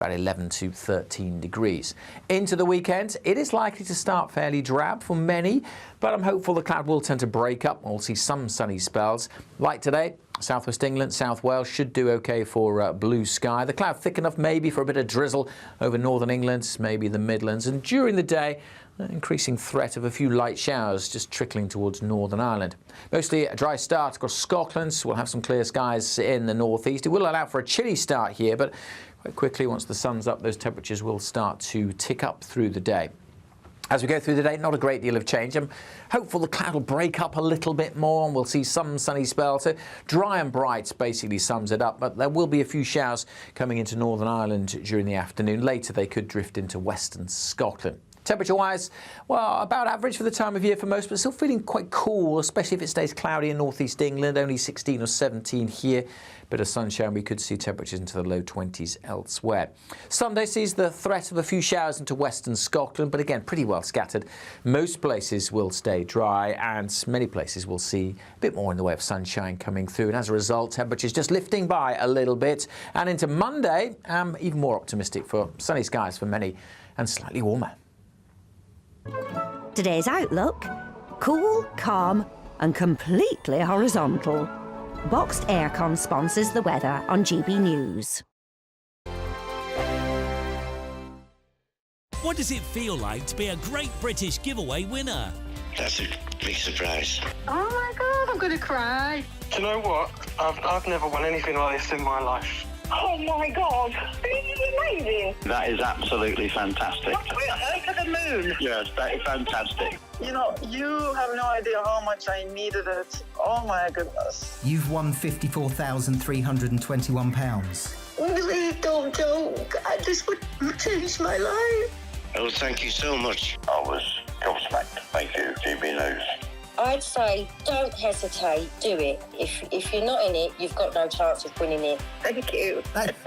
about 11 to 13 degrees. Into the weekend, it is likely to start fairly drab for many, but I'm hopeful the cloud will tend to break up. We'll see some sunny spells. Like today, southwest England, South Wales should do okay for blue sky. The cloud thick enough maybe for a bit of drizzle over northern England, maybe the Midlands, and during the day, increasing threat of a few light showers just trickling towards Northern Ireland. Mostly a dry start across Scotland. We'll have some clear skies in the northeast. It will allow for a chilly start here, but quite quickly, once the sun's up, those temperatures will start to tick up through the day. As we go through the day, not a great deal of change. I'm hopeful the cloud will break up a little bit more and we'll see some sunny spells. So dry and bright basically sums it up, but there will be a few showers coming into Northern Ireland during the afternoon. Later, they could drift into western Scotland. Temperature-wise, well, about average for the time of year for most, but still feeling quite cool, especially if it stays cloudy in northeast England, only 16 or 17 here. Bit of sunshine, we could see temperatures into the low 20s elsewhere. Sunday sees the threat of a few showers into western Scotland, but again, pretty well scattered. Most places will stay dry, and many places will see a bit more in the way of sunshine coming through. And as a result, temperatures just lifting by a little bit. And into Monday, I'm even more optimistic for sunny skies for many and slightly warmer. Today's outlook: cool, calm and completely horizontal. Boxed Aircon sponsors the weather on GB News. What does it feel like to be a Great British Giveaway winner? That's a big surprise. Oh my God, I'm going to cry. Do you know what? I've never won anything like this in my life. Oh my God, this is amazing. That is absolutely fantastic. We're over the moon. Yes, that is fantastic. You know, you have no idea how much I needed it. Oh my goodness. You've won £54,321. Please don't joke. This would change my life. Oh, thank you so much. I was gobsmacked. Thank you, GB News. I'd say don't hesitate, do it. If you're not in it, you've got no chance of winning it. Thank you.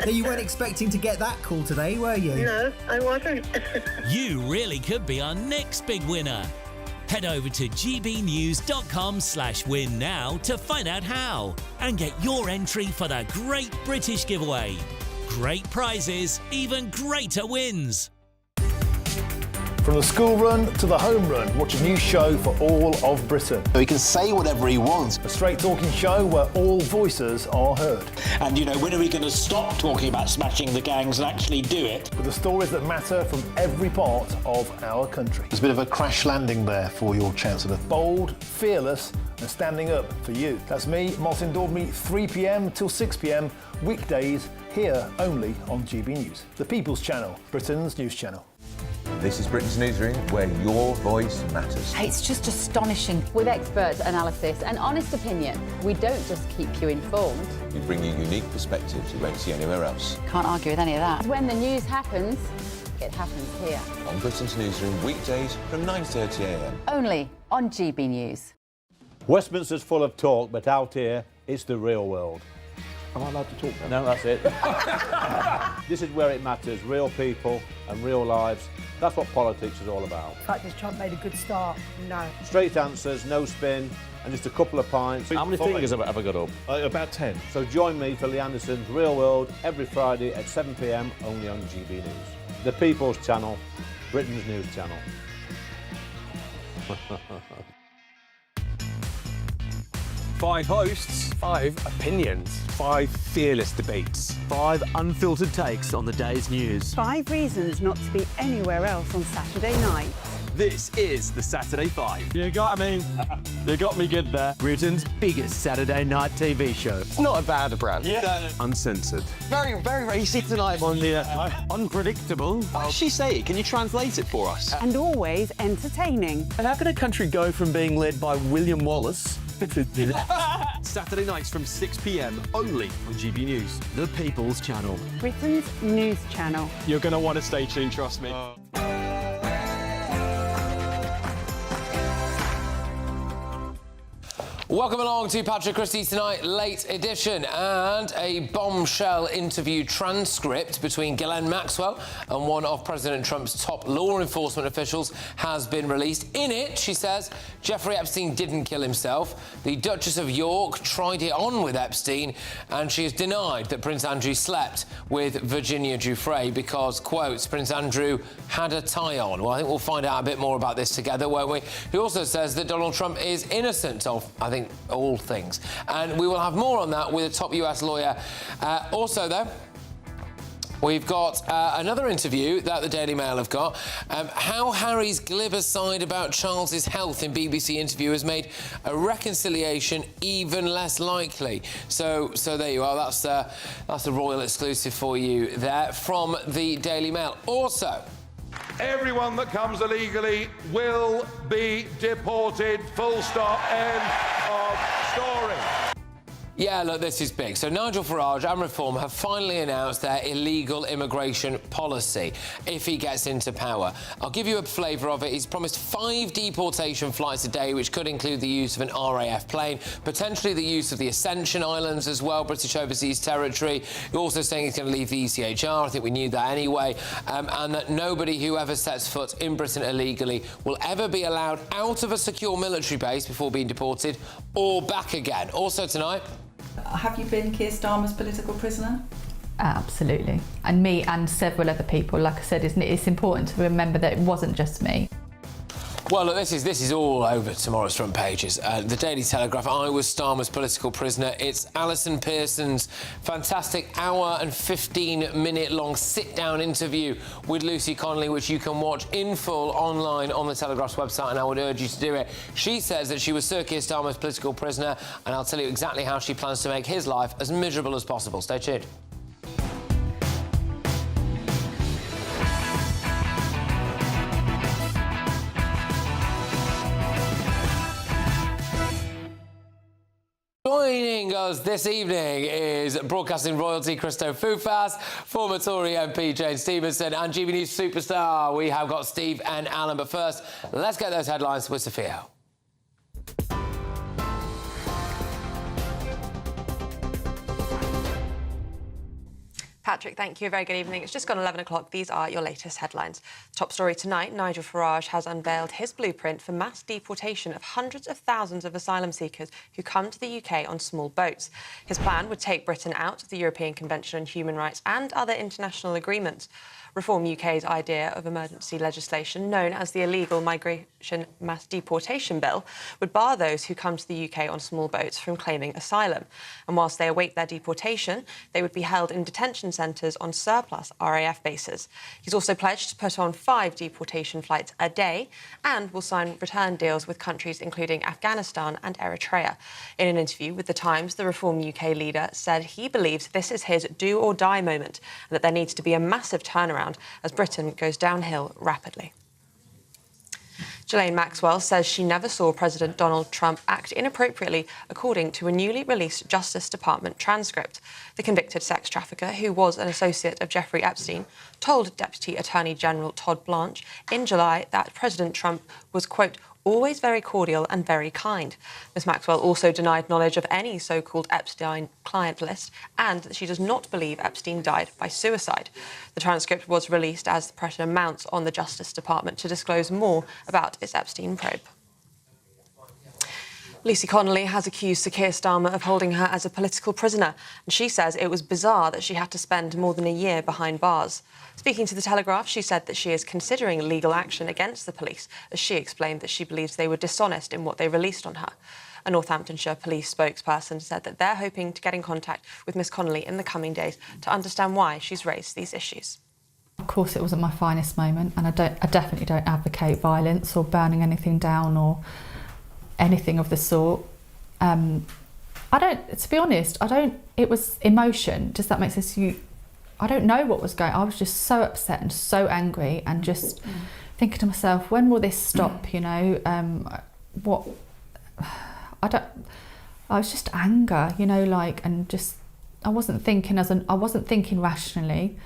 You weren't expecting to get that call today, were you? No, I wasn't. You really could be our next big winner. Head over to gbnews.com/win now to find out how and get your entry for the Great British Giveaway. Great prizes, even greater wins. From the school run to the home run, watch a new show for all of Britain. He can say whatever he wants. A straight-talking show where all voices are heard. And, you know, when are we going to stop talking about smashing the gangs and actually do it? With the stories that matter from every part of our country. There's a bit of a crash landing there for your Chancellor. Bold, fearless and standing up for you. That's me, Martin Dordme, 3 p.m. till 6 p.m, weekdays, here only on GB News. The People's Channel, Britain's news channel. This is Britain's Newsroom, where your voice matters. It's just astonishing. With expert analysis and honest opinion, we don't just keep you informed. We bring you unique perspectives you won't see anywhere else. Can't argue with any of that. When the news happens, it happens here. On Britain's Newsroom, weekdays from 9:30 a.m. Only on GB News. Westminster's full of talk, but out here, it's the real world. Am I allowed to talk now? No, that's it. This is where it matters, real people and real lives. That's what politics is all about. In fact, has Trump made a good start? No. Straight answers, no spin, and just a couple of pints. How many fingers have I got up? About 10. So join me for Lee Anderson's Real World every Friday at 7 p.m, only on GB News. The People's Channel, Britain's news channel. 5 hosts, 5 opinions, 5 fearless debates, 5 unfiltered takes on the day's news. 5 reasons not to be anywhere else on Saturday night. This is the Saturday 5. You got me good there. Britain's biggest Saturday night TV show. It's not a bad brand. Yeah. Uncensored. Very, very, very easy tonight. On the unpredictable. What does she say? Can you translate it for us? And always entertaining. And how can a country go from being led by William Wallace Saturday nights from 6 p.m, only on GB News. The People's Channel. Britain's news channel. You're going to want to stay tuned, trust me. Welcome along to Patrick Christys Tonight, late edition, and a bombshell interview transcript between Ghislaine Maxwell and one of President Trump's top law enforcement officials has been released. In it, she says, Jeffrey Epstein didn't kill himself. The Duchess of York tried it on with Epstein, and she has denied that Prince Andrew slept with Virginia Giuffre because, quote, Prince Andrew had a tie on. Well, I think we'll find out a bit more about this together, won't we? He also says that Donald Trump is innocent of, I think, all things. And we will have more on that with a top US lawyer. Also, though, we've got another interview that the Daily Mail have got. How Harry's glib aside about Charles's health in BBC interview has made a reconciliation even less likely. So there you are. That's a royal exclusive for you there from the Daily Mail. Also, everyone that comes illegally will be deported. Full stop. End of story. yeah, look, this is big. So Nigel Farage and Reform have finally announced their illegal immigration policy if he gets into power. I'll give you a flavour of it. He's promised 5 deportation flights a day, which could include the use of an RAF plane, potentially the use of the Ascension Islands as well, British Overseas Territory. You're also saying he's going to leave the ECHR. I think we knew that anyway. And that nobody who ever sets foot in Britain illegally will ever be allowed out of a secure military base before being deported or back again. Also tonight... Have you been Keir Starmer's political prisoner? Absolutely. And me and several other people. Like I said, it's important to remember that it wasn't just me. Well, look, this is all over tomorrow's front pages. The Daily Telegraph, I was Starmer's political prisoner. It's Alison Pearson's fantastic hour and 15-minute long sit-down interview with Lucy Connolly, which you can watch in full online on the Telegraph's website, and I would urge you to do it. She says that she was Sir Keir Starmer's political prisoner, and I'll tell you exactly how she plans to make his life as miserable as possible. Stay tuned. Joining us this evening is broadcasting royalty Christo Fufas, former Tory MP Jane Stevenson, and GBNews superstar. We have got Steve and Alan. But first, let's get those headlines with Sophia. Patrick, thank you. A very good evening. It's just gone 11 o'clock. These are your latest headlines. Top story tonight, Nigel Farage has unveiled his blueprint for mass deportation of hundreds of thousands of asylum seekers who come to the UK on small boats. His plan would take Britain out of the European Convention on Human Rights and other international agreements. Reform UK's idea of emergency legislation, known as the Illegal Migration Mass Deportation Bill, would bar those who come to the UK on small boats from claiming asylum. And whilst they await their deportation, they would be held in detention centres on surplus RAF bases. He's also pledged to put on 5 deportation flights a day and will sign return deals with countries including Afghanistan and Eritrea. In an interview with The Times, the Reform UK leader said he believes this is his do-or-die moment and that there needs to be a massive turnaround as Britain goes downhill rapidly. Ghislaine Maxwell says she never saw President Donald Trump act inappropriately, according to a newly released Justice Department transcript. The convicted sex trafficker, who was an associate of Jeffrey Epstein, told Deputy Attorney General Todd Blanche in July that President Trump was, quote, always very cordial and very kind. Ms Maxwell also denied knowledge of any so-called Epstein client list and that she does not believe Epstein died by suicide. The transcript was released as the pressure mounts on the Justice Department to disclose more about its Epstein probe. Lucy Connolly has accused Sir Keir Starmer of holding her as a political prisoner, and she says it was bizarre that she had to spend more than a year behind bars. Speaking to The Telegraph, she said that she is considering legal action against the police, as she explained that she believes they were dishonest in what they released on her. A Northamptonshire police spokesperson said that they're hoping to get in contact with Ms Connolly in the coming days to understand why she's raised these issues. Of course, it wasn't my finest moment, and I definitely don't advocate violence or burning anything down or anything of the sort. To be honest, it was emotion. Does that make sense to you? I don't know what was going on. I was just so upset and so angry and just thinking to myself, when will this stop, you know? I was just anger, you know, like, and just, I wasn't thinking rationally.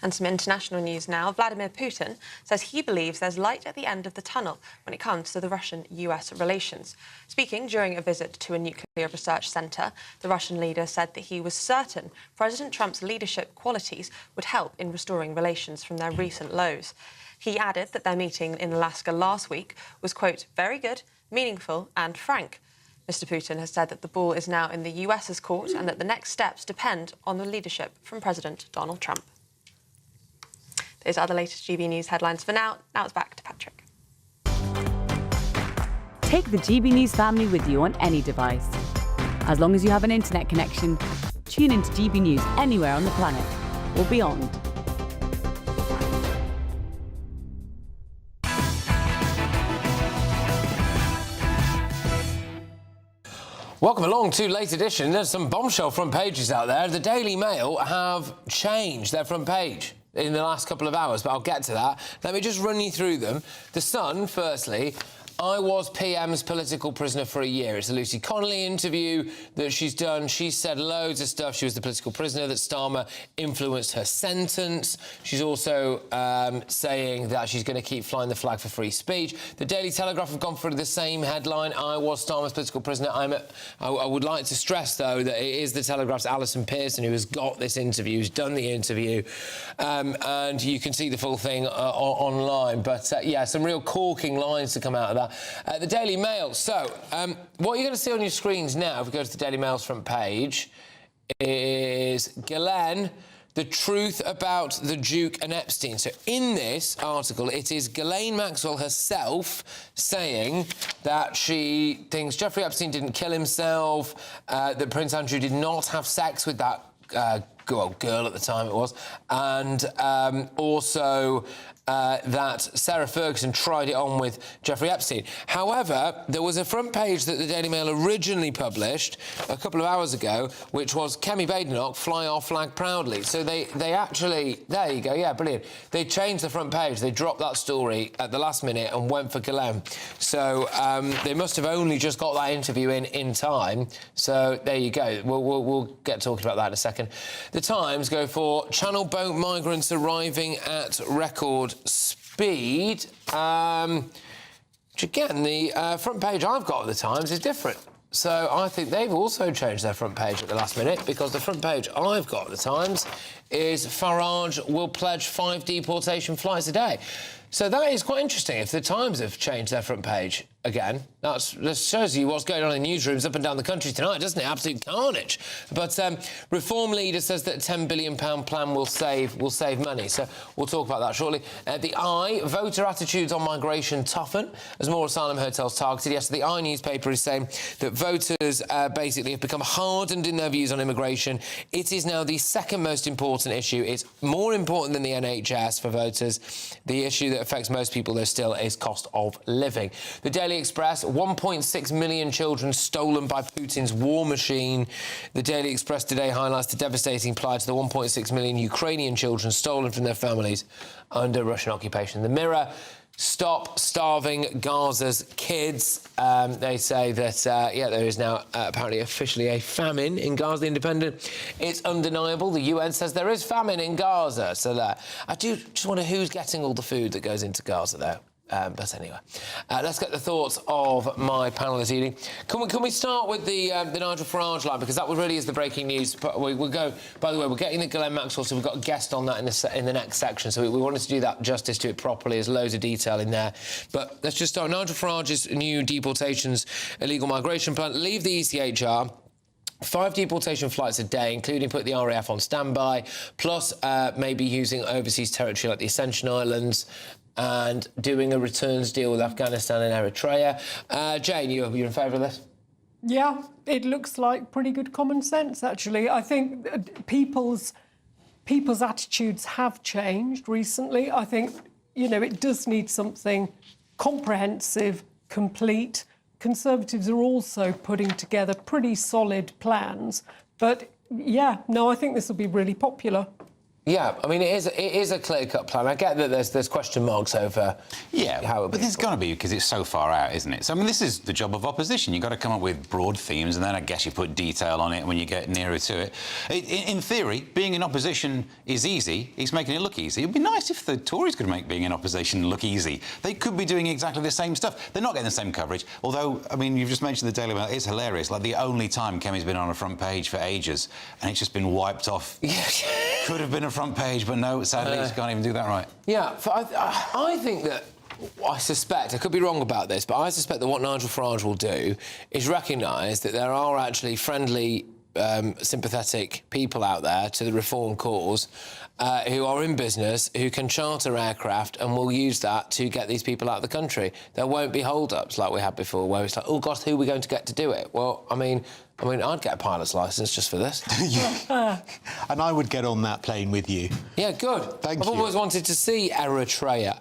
And some international news now. Vladimir Putin says he believes there's light at the end of the tunnel when it comes to the Russian-US relations. Speaking during a visit to a nuclear research centre, the Russian leader said that he was certain President Trump's leadership qualities would help in restoring relations from their recent lows. He added that their meeting in Alaska last week was, quote, very good, meaningful and frank. Mr Putin has said that the ball is now in the US's court and that the next steps depend on the leadership from President Donald Trump. Those are the latest GB News headlines for now. Now it's back to Patrick. Take the GB News family with you on any device. As long as you have an internet connection, tune into GB News anywhere on the planet or beyond. Welcome along to Late Edition. There's some bombshell front pages out there. The Daily Mail have changed their front page in the last couple of hours, but I'll get to that. Let me just run you through them. The Sun, firstly, I was PM's political prisoner for a year. It's a Lucy Connolly interview that she's done. She said loads of stuff. She was the political prisoner, that Starmer influenced her sentence. She's also saying that she's going to keep flying the flag for free speech. The Daily Telegraph have gone for the same headline. I was Starmer's political prisoner. I would like to stress, though, that it is the Telegraph's Alison Pearson who has got this interview, who's done the interview. And you can see the full thing online. But, yeah, some real corking lines to come out of that. The Daily Mail. So, what you're going to see on your screens now, if we go to the Daily Mail's front page, is Ghislaine, the truth about the Duke and Epstein. So, in this article, it is Ghislaine Maxwell herself saying that she thinks Jeffrey Epstein didn't kill himself, that Prince Andrew did not have sex with that girl at the time it was, and also that Sarah Ferguson tried it on with Jeffrey Epstein. However, there was a front page that the Daily Mail originally published a couple of hours ago, which was Kemi Badenoch, fly our flag proudly. So they actually, there you go, yeah, brilliant. They changed the front page. They dropped that story at the last minute and went for Ghislaine. So they must have only just got that interview in time. So there you go. We'll get talking about that in a second. The Times go for Channel boat migrants arriving at record speed. Which again, the front page I've got of the Times is different. So I think they've also changed their front page at the last minute, because the front page I've got at the Times is Farage will pledge 5 deportation flights a day. So that is quite interesting. If the Times have changed their front page again, that shows you what's going on in newsrooms up and down the country tonight, doesn't it? Absolute carnage. But Reform leader says that a £10 billion plan will save money. So we'll talk about that shortly. The Eye, voter attitudes on migration toughen as more asylum hotels targeted. Yes, the Eye newspaper is saying that voters basically have become hardened in their views on immigration. It is now the second most important issue. It's more important than the NHS for voters. The issue that affects most people, though, still is cost of living. The Daily Express, 1.6 million children stolen by Putin's war machine. The Daily Express today highlights the devastating plight of the 1.6 million Ukrainian children stolen from their families under Russian occupation. The Mirror, stop starving Gaza's kids. They say that, there is now apparently officially a famine in Gaza. The Independent, it's undeniable. The UN says there is famine in Gaza. So I do just wonder who's getting all the food that goes into Gaza, though. But anyway, let's get the thoughts of my panel this evening. Can we start with the Nigel Farage line, because that really is the breaking news. We'll go. By the way, we're getting the Ghislaine Maxwell, so we've got a guest on that in the next section. So we wanted to do that justice to it properly. There's loads of detail in there. But let's just start. Nigel Farage's new deportations, illegal migration plan. Leave the ECHR. 5 deportation flights a day, including put the RAF on standby, plus maybe using overseas territory like the Ascension Islands, and doing a returns deal with Afghanistan and Eritrea. Jane, you're in favour of this? Yeah, it looks like pretty good common sense, actually. I think people's attitudes have changed recently. I think, it does need something comprehensive, complete. Conservatives are also putting together pretty solid plans. But, I think this will be really popular. Yeah, I mean, it is a clear-cut plan. I get that there's question marks over how it. But there's got to be, because it's so far out, isn't it? So I mean, this is the job of opposition. You've got to come up with broad themes, and then I guess you put detail on it when you get nearer to it. In theory, being in opposition is easy. He's making it look easy. It'd be nice if the Tories could make being in opposition look easy. They could be doing exactly the same stuff. They're not getting the same coverage. Although, I mean, you've just mentioned the Daily Mail. It's hilarious. Like, the only time Kemi's been on a front page for ages, and it's just been wiped off. Could have been a front page, but no, sadly, he can't even do that right. Yeah, I think that... I suspect, I could be wrong about this, but I suspect that what Nigel Farage will do is recognise that there are actually friendly, sympathetic people out there to the reform cause who are in business, who can charter aircraft and will use that to get these people out of the country. There won't be hold-ups like we had before, where it's like, oh, gosh, who are we going to get to do it? Well, I mean, I'd get a pilot's licence just for this. And I would get on that plane with you. Yeah, good. Thank you. I've always wanted to see Eritrea.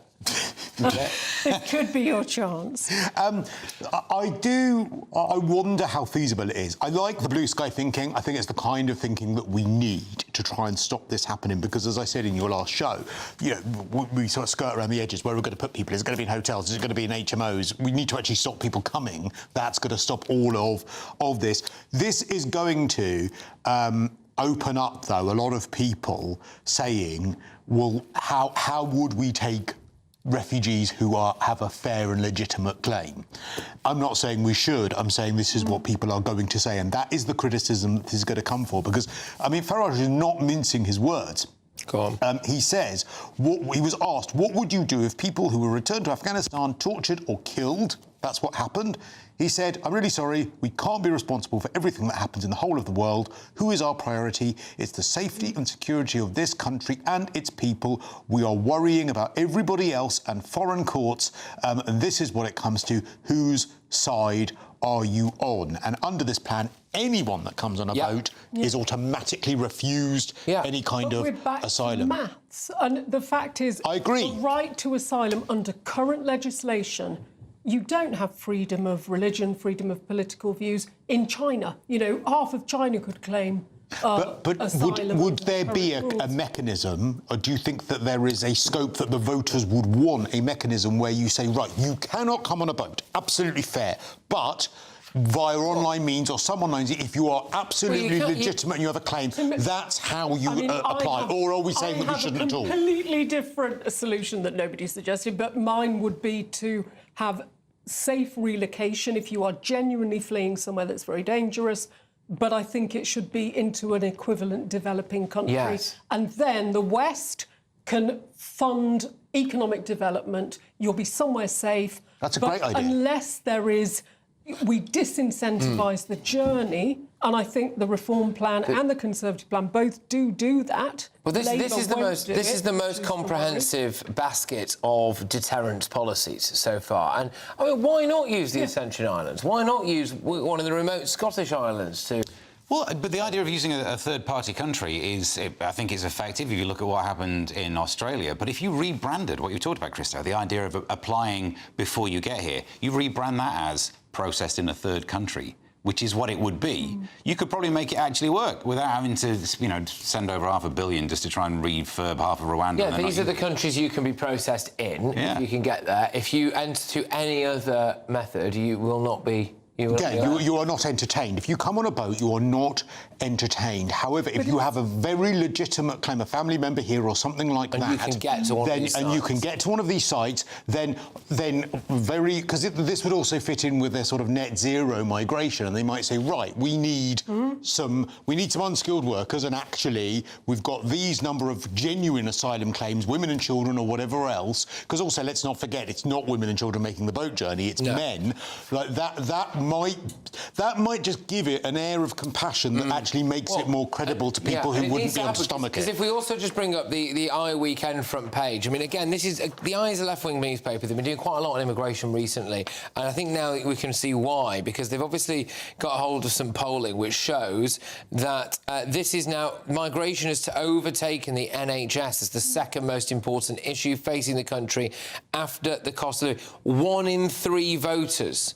It could be your chance. I wonder how feasible it is. I like the blue sky thinking. I think it's the kind of thinking that we need to try and stop this happening, because, as I said in your last show, you know, we sort of skirt around the edges. Where we're going to put people? Is it going to be in hotels? Is it going to be in HMOs? We need to actually stop people coming. That's going to stop all of this. This is going to open up, though, a lot of people saying, well, how would we take refugees who have a fair and legitimate claim? I'm not saying we should. I'm saying this is what people are going to say, and that is the criticism that this is going to come for. Because, I mean, Farage is not mincing his words. Go on. He says, he was asked, what would you do if people who were returned to Afghanistan tortured or killed? That's what happened. He said, I'm really sorry, we can't be responsible for everything that happens in the whole of the world. Who is our priority? It's the safety and security of this country and its people. We are worrying about everybody else and foreign courts, and this is what it comes to. Whose side are you on? And under this plan, anyone that comes on a boat is automatically refused any kind of asylum. Maths, and the fact is, I agree. The right to asylum under current legislation, you don't have freedom of religion, freedom of political views in China. You know, half of China could claim but would there be a mechanism, or do you think that there is a scope that the voters would want a mechanism where you say, right, you cannot come on a boat, absolutely fair, but via online means or some online means, if you are absolutely legitimate and you have a claim, that's how you apply? Or are we saying that we shouldn't at all? I have a completely different solution that nobody suggested, but mine would be to have safe relocation if you are genuinely fleeing somewhere that's very dangerous. But I think it should be into an equivalent developing country. Yes. And then the West can fund economic development. You'll be somewhere safe. That's a great idea. Unless there is... We disincentivise the journey, and I think the Reform plan and the Conservative plan both do that. Well, this is the most comprehensive basket of deterrent policies so far. And I mean, why not use the Ascension Islands? Why not use one of the remote Scottish islands to? Well, but the idea of using a third-party country I think is effective if you look at what happened in Australia. But if you rebranded what you talked about, Christo, the idea of applying before you get here, you rebrand that as processed in a third country, which is what it would be. You could probably make it actually work without having to, send over $500 million just to try and refurb half of Rwanda. Yeah, these are the countries you can be processed in, if you can get there. If you enter to any other method, you will not be... You are not entertained. If you come on a boat, you are not entertained. However, if you have a very legitimate claim, a family member here or something like that, you can get to one of these sites. You can get to one of these sites, then because this would also fit in with their sort of net zero migration, and they might say, right, we need some unskilled workers, and actually we've got these number of genuine asylum claims, women and children or whatever else. Because also, let's not forget, it's not women and children making the boat journey; it's men. Like that might just give it an air of compassion that actually makes it more credible to people who wouldn't be able to stomach it. Because if we also just bring up the Eye Weekend front page, I mean, again, this is the Eye is a left-wing newspaper. They've been doing quite a lot on immigration recently, and I think now we can see why, because they've obviously got a hold of some polling which shows that this is now migration has overtaken the NHS as the second most important issue facing the country after the cost of living. 1 in 3 voters.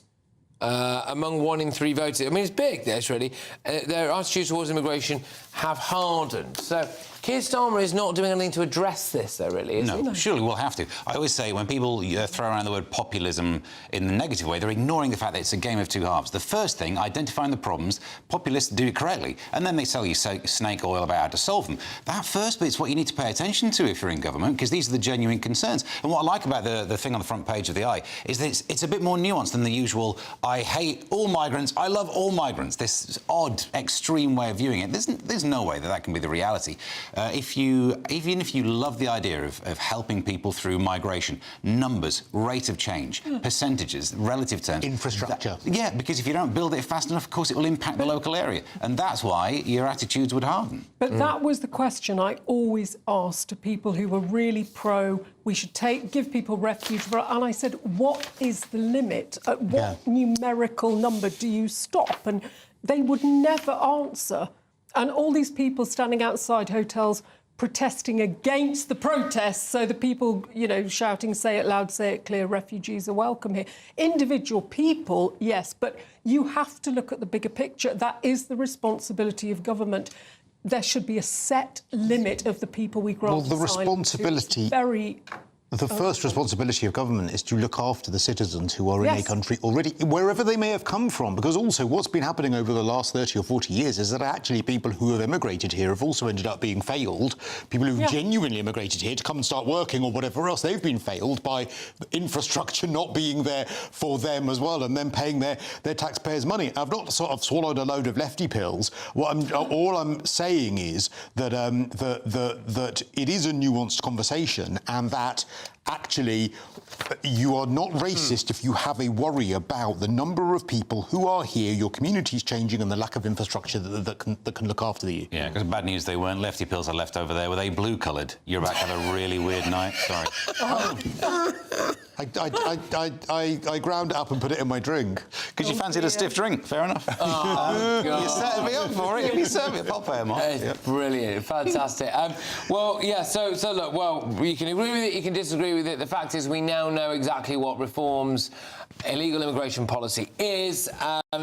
Among 1 in 3 voters. I mean, it's big, this, really. Their attitudes towards immigration have hardened. So Keir Starmer is not doing anything to address this, though, really, is he? No, surely we'll have to. I always say when people throw around the word populism in the negative way, they're ignoring the fact that it's a game of two halves. The first thing, identifying the problems, populists do it correctly, and then they sell you snake oil about how to solve them. That first bit's what you need to pay attention to if you're in government, because these are the genuine concerns. And what I like about the thing on the front page of the Eye is that it's a bit more nuanced than the usual, I hate all migrants, I love all migrants, this odd, extreme way of viewing it. There's no way that can be the reality. Even if you love the idea of helping people through migration, numbers, rate of change, percentages, relative terms. Infrastructure. Yeah, because if you don't build it fast enough, of course, it will impact the local area. And that's why your attitudes would harden. But that was the question I always asked to people who were really pro, we should give people refuge. And I said, what is the limit? At what numerical number do you stop? And they would never answer. And all these people standing outside hotels protesting against the protests, so the people, shouting, say it loud, say it clear, refugees are welcome here. Individual people, yes, but you have to look at the bigger picture. That is the responsibility of government. There should be a set limit of the people we grant asylum to. Well, the responsibility... The first responsibility of government is to look after the citizens who are in a country already, wherever they may have come from, because also what's been happening over the last 30 or 40 years is that actually people who have immigrated here have also ended up being failed. People who've genuinely immigrated here to come and start working or whatever else, they've been failed by infrastructure not being there for them as well, and then paying their taxpayers' money. I've not sort of swallowed a load of lefty pills. All I'm saying is that that it is a nuanced conversation, and that actually you are not racist if you have a worry about the number of people who are here, your community's changing, and the lack of infrastructure that can look after you. Yeah, because bad news, they weren't lefty pills I left over there. Were they blue-coloured? You're about to have a really weird night. Sorry. I ground it up and put it in my drink. Because you fancied a stiff drink, fair enough. You set me up for it. You serve it, I'll pay them off. It's brilliant, fantastic. So look, well, you can agree with it, you can disagree with it. The fact is we now know exactly what reforms illegal immigration policy is.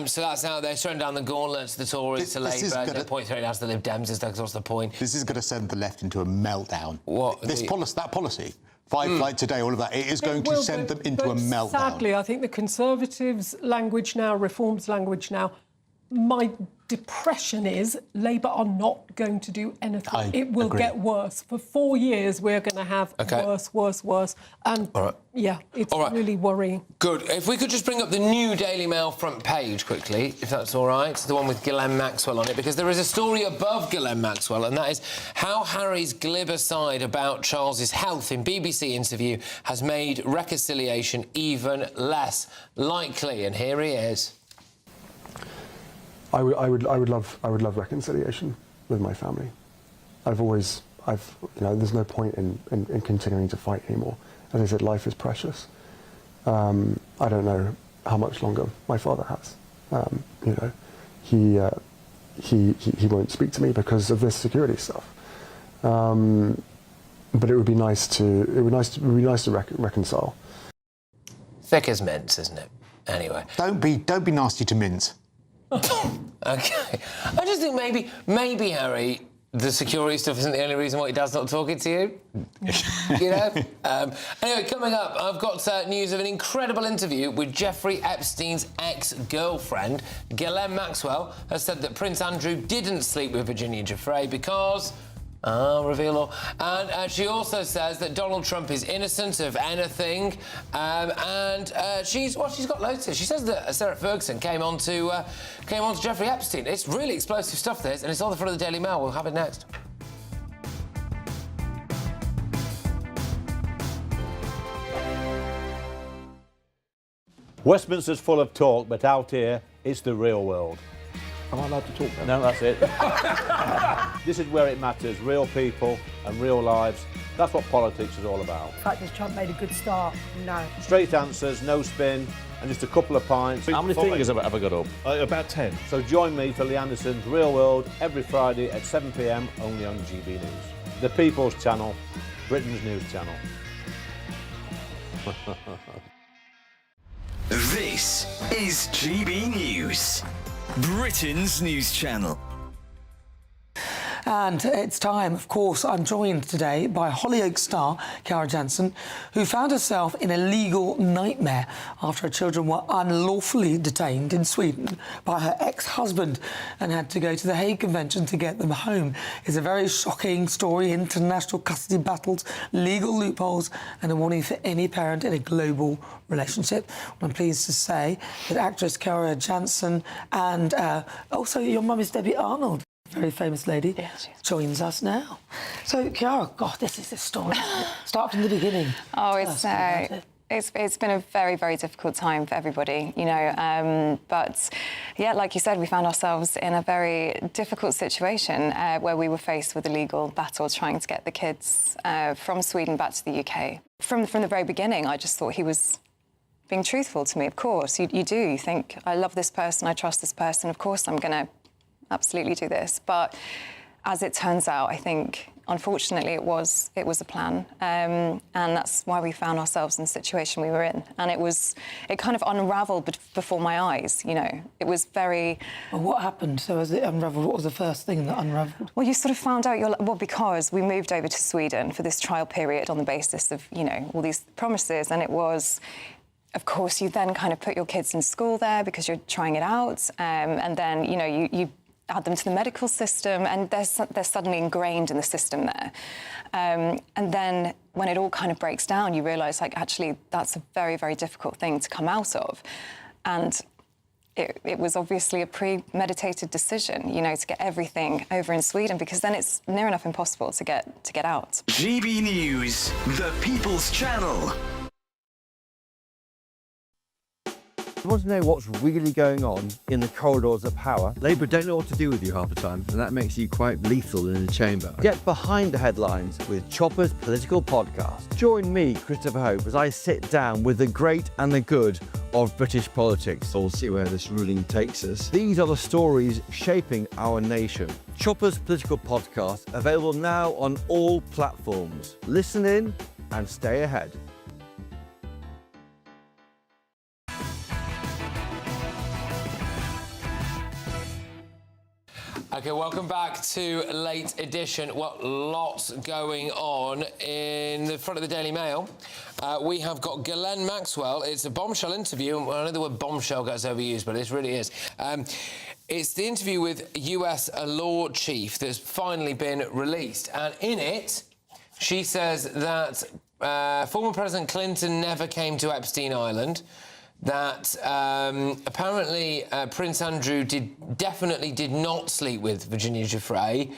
So that's now they're throwing down the gauntlet to the Tories, to Labour. No point throwing it out to the Lib Dems, because what's the point? This is going to send the left into a meltdown. What? That policy. 5 flights a day, all of that. It is going to send them into a meltdown. Sadly, I think the Conservatives' language now, Reform's language now, my depression is Labour are not going to do anything. It will get worse. For 4 years, we're going to have worse. And, it's really worrying. Good. If we could just bring up the new Daily Mail front page quickly, if that's all right, the one with Ghislaine Maxwell on it, because there is a story above Ghislaine Maxwell, and that is how Harry's glib aside about Charles's health in BBC interview has made reconciliation even less likely. And here he is. I would love reconciliation with my family. There's no point in continuing to fight anymore. As I said, life is precious. I don't know how much longer my father has. He won't speak to me because of this security stuff. But it would be nice to reconcile. Thick as mince, isn't it? Anyway. Don't be nasty to mince. OK. I just think maybe, Harry, the security stuff isn't the only reason why he does not talking to you. Anyway, coming up, I've got news of an incredible interview with Jeffrey Epstein's ex-girlfriend. Ghislaine Maxwell has said that Prince Andrew didn't sleep with Virginia Giuffre because... reveal all. And she also says that Donald Trump is innocent of anything. She's got loads of. She says that Sarah Ferguson came on to Jeffrey Epstein. It's really explosive stuff, this, and it's on the front of the Daily Mail. We'll have it next. Westminster's full of talk, but out here, it's the real world. Am I allowed to talk then? No, that's it. This is where it matters, real people and real lives. That's what politics is all about. The fact is Trump made a good start. No. Straight answers, no spin, and just a couple of pints. How many fingers have I got up? About 10. So join me for Lee Anderson's Real World every Friday at 7 p.m, only on GB News. The People's Channel, Britain's news channel. This is GB News, Britain's news channel. And it's time, of course, I'm joined today by Hollyoaks star Chiara Jansen, who found herself in a legal nightmare after her children were unlawfully detained in Sweden by her ex-husband and had to go to the Hague Convention to get them home. It's a very shocking story, international custody battles, legal loopholes, and a warning for any parent in a global relationship. I'm pleased to say that actress Chiara Jansen and also your mum is Debbie Arnold, very famous lady, joins us now. So, Chiara, God, this is a story. Start from the beginning. Oh, it's been a very, very difficult time for everybody, you know. But, yeah, like you said, we found ourselves in a very difficult situation where we were faced with a legal battle trying to get the kids from Sweden back to the UK. From the very beginning, I just thought he was being truthful to me, of course. You do. You think, I love this person, I trust this person, of course I'm going to absolutely do this. But as it turns out, I think, unfortunately, it was a plan. And that's why we found ourselves in the situation we were in. And it kind of unravelled before my eyes, you know. It was very... Well, what happened? So as it unravelled, what was the first thing that unravelled? Well, you sort of found out well, because we moved over to Sweden for this trial period on the basis of, you know, all these promises. And it was... Of course, you then kind of put your kids in school there because you're trying it out. And then, you know, you add them to the medical system and they're suddenly ingrained in the system there. And then when it all kind of breaks down, you realise, like, actually, that's a very, very difficult thing to come out of. And it was obviously a premeditated decision, you know, to get everything over in Sweden, because then it's near enough impossible to get out. GB News, the People's Channel. You want to know what's really going on in the corridors of power? Labour don't know what to do with you half the time, and that makes you quite lethal in the chamber. Get behind the headlines with Chopper's Political Podcast. Join me, Christopher Hope, as I sit down with the great and the good of British politics. We'll see where this ruling takes us. These are the stories shaping our nation. Chopper's Political Podcast, available now on all platforms. Listen in and stay ahead. OK, welcome back to Late Edition. Well, lots going on in the front of the Daily Mail. We have got Ghislaine Maxwell. It's a bombshell interview. I know the word bombshell gets overused, but it really is. It's the interview with US law chief that's finally been released. And in it, she says that former President Clinton never came to Epstein Island, that apparently Prince Andrew definitely did not sleep with Virginia Giuffre.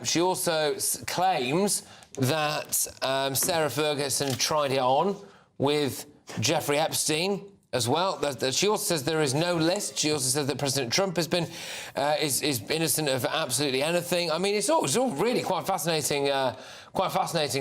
She also claims that Sarah Ferguson tried it on with Jeffrey Epstein as well. She also says there is no list. She also says that President Trump has been is innocent of absolutely anything. I mean, it's all really quite fascinating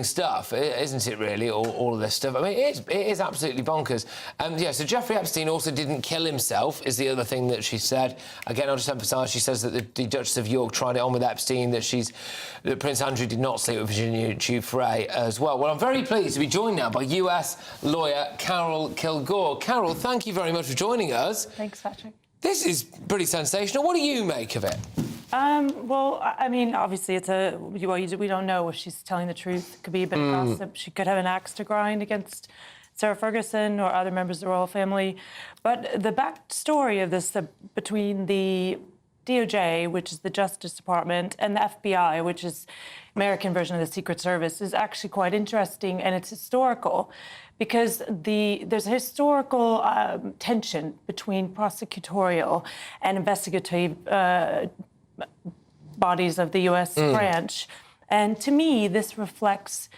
stuff, isn't it, really, all of this stuff? I mean, it is absolutely bonkers. Yeah, so Jeffrey Epstein also didn't kill himself, is the other thing that she said. Again, I'll just emphasise, she says that the Duchess of York tried it on with Epstein, that Prince Andrew did not sleep with Virginia Giuffre as well. Well, I'm very pleased to be joined now by US lawyer Carol Kilgore. Carol, thank you very much for joining us. Thanks, Patrick. This is pretty sensational. What do you make of it? Well, I mean, obviously, we don't know if she's telling the truth. It could be a bit of gossip. She could have an axe to grind against Sarah Ferguson or other members of the royal family. But the backstory of this, between the DOJ, which is the Justice Department, and the FBI, which is American version of the Secret Service, is actually quite interesting, and it's historical, because there's a historical tension between prosecutorial and investigative bodies of the U.S. branch. And to me, this reflects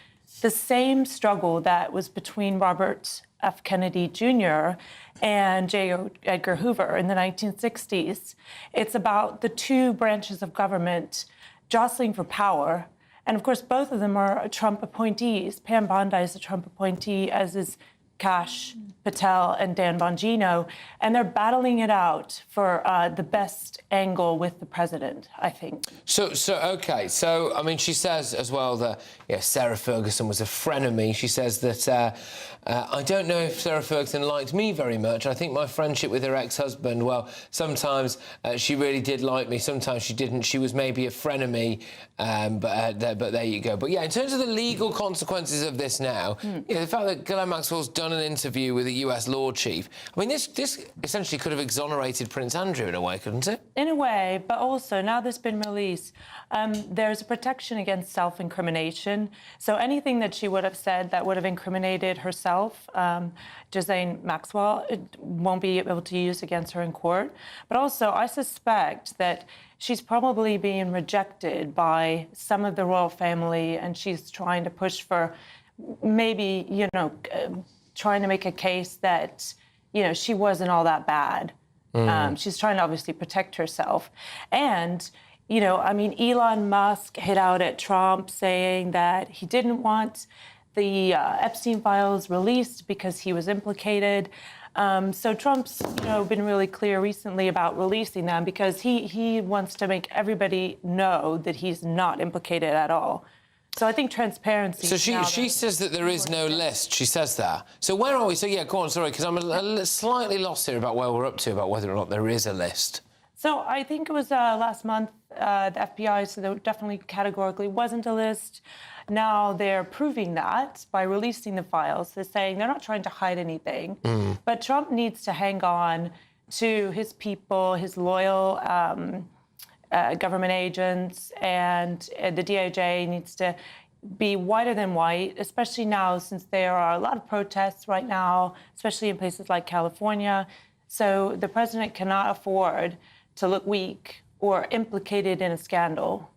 the same struggle that was between Robert F. Kennedy Jr. and J. Edgar Hoover in the 1960s. It's about the two branches of government jostling for power. And, of course, both of them are Trump appointees. Pam Bondi is a Trump appointee, as is Kash Patel and Dan Bongino, and they're battling it out for the best angle with the president, I think. So okay. So I mean, she says as well that Sarah Ferguson was a frenemy. She says that I don't know if Sarah Ferguson liked me very much. I think my friendship with her ex-husband, well, sometimes she really did like me. Sometimes she didn't. She was maybe a frenemy. But there you go. But yeah, in terms of the legal consequences of this now, the fact that Ghislaine Maxwell's done an interview with the US Law Chief, I mean, this essentially could have exonerated Prince Andrew in a way, couldn't it? In a way, but also now there's been released, there's a protection against self-incrimination. So anything that she would have said that would have incriminated herself, Ghislaine Maxwell, it won't be able to use against her in court. But also, I suspect that she's probably being rejected by some of the royal family, and she's trying to push for maybe, trying to make a case that, she wasn't all that bad. She's trying to obviously protect herself. And, Elon Musk hit out at Trump saying that he didn't want the Epstein files released because he was implicated. So Trump's, been really clear recently about releasing them because he wants to make everybody know that he's not implicated at all. So I think transparency... So she says that there is no list. She says that. So where are we? So, yeah, go on, sorry, because I'm slightly lost here about where we're up to, about whether or not there is a list. So I think it was last month, the FBI said there definitely categorically wasn't a list. Now they're proving that by releasing the files. They're saying they're not trying to hide anything. But Trump needs to hang on to his people, his loyal government agents, and the DOJ needs to be whiter than white, especially now since there are a lot of protests right now, especially in places like California. So the president cannot afford to look weak or implicated in a scandal.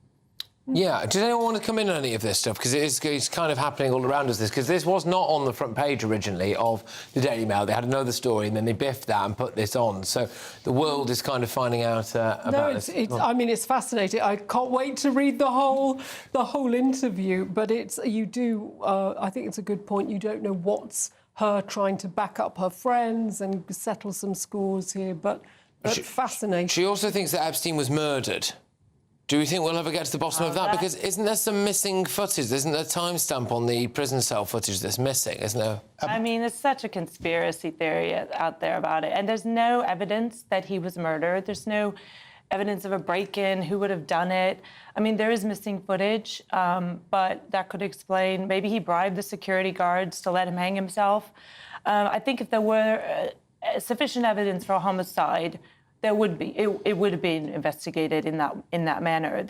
Yeah, does anyone want to come in on any of this stuff? Because it's kind of happening all around us, because this was not on the front page originally of the Daily Mail. They had another story and then they biffed that and put this on. So the world is kind of finding out about this. It's fascinating. I can't wait to read the whole interview. But I think it's a good point. You don't know what's her trying to back up her friends and settle some scores here, but fascinating. She also thinks that Epstein was murdered. Do we think we'll ever get to the bottom of that? Because isn't there some missing footage? Isn't there a timestamp on the prison cell footage that's missing, isn't there? There's such a conspiracy theory out there about it. And there's no evidence that he was murdered. There's no evidence of a break-in, who would have done it. There is missing footage, but that could explain, maybe he bribed the security guards to let him hang himself. I think if there were sufficient evidence for a homicide, there would be. It would have been investigated in that manner.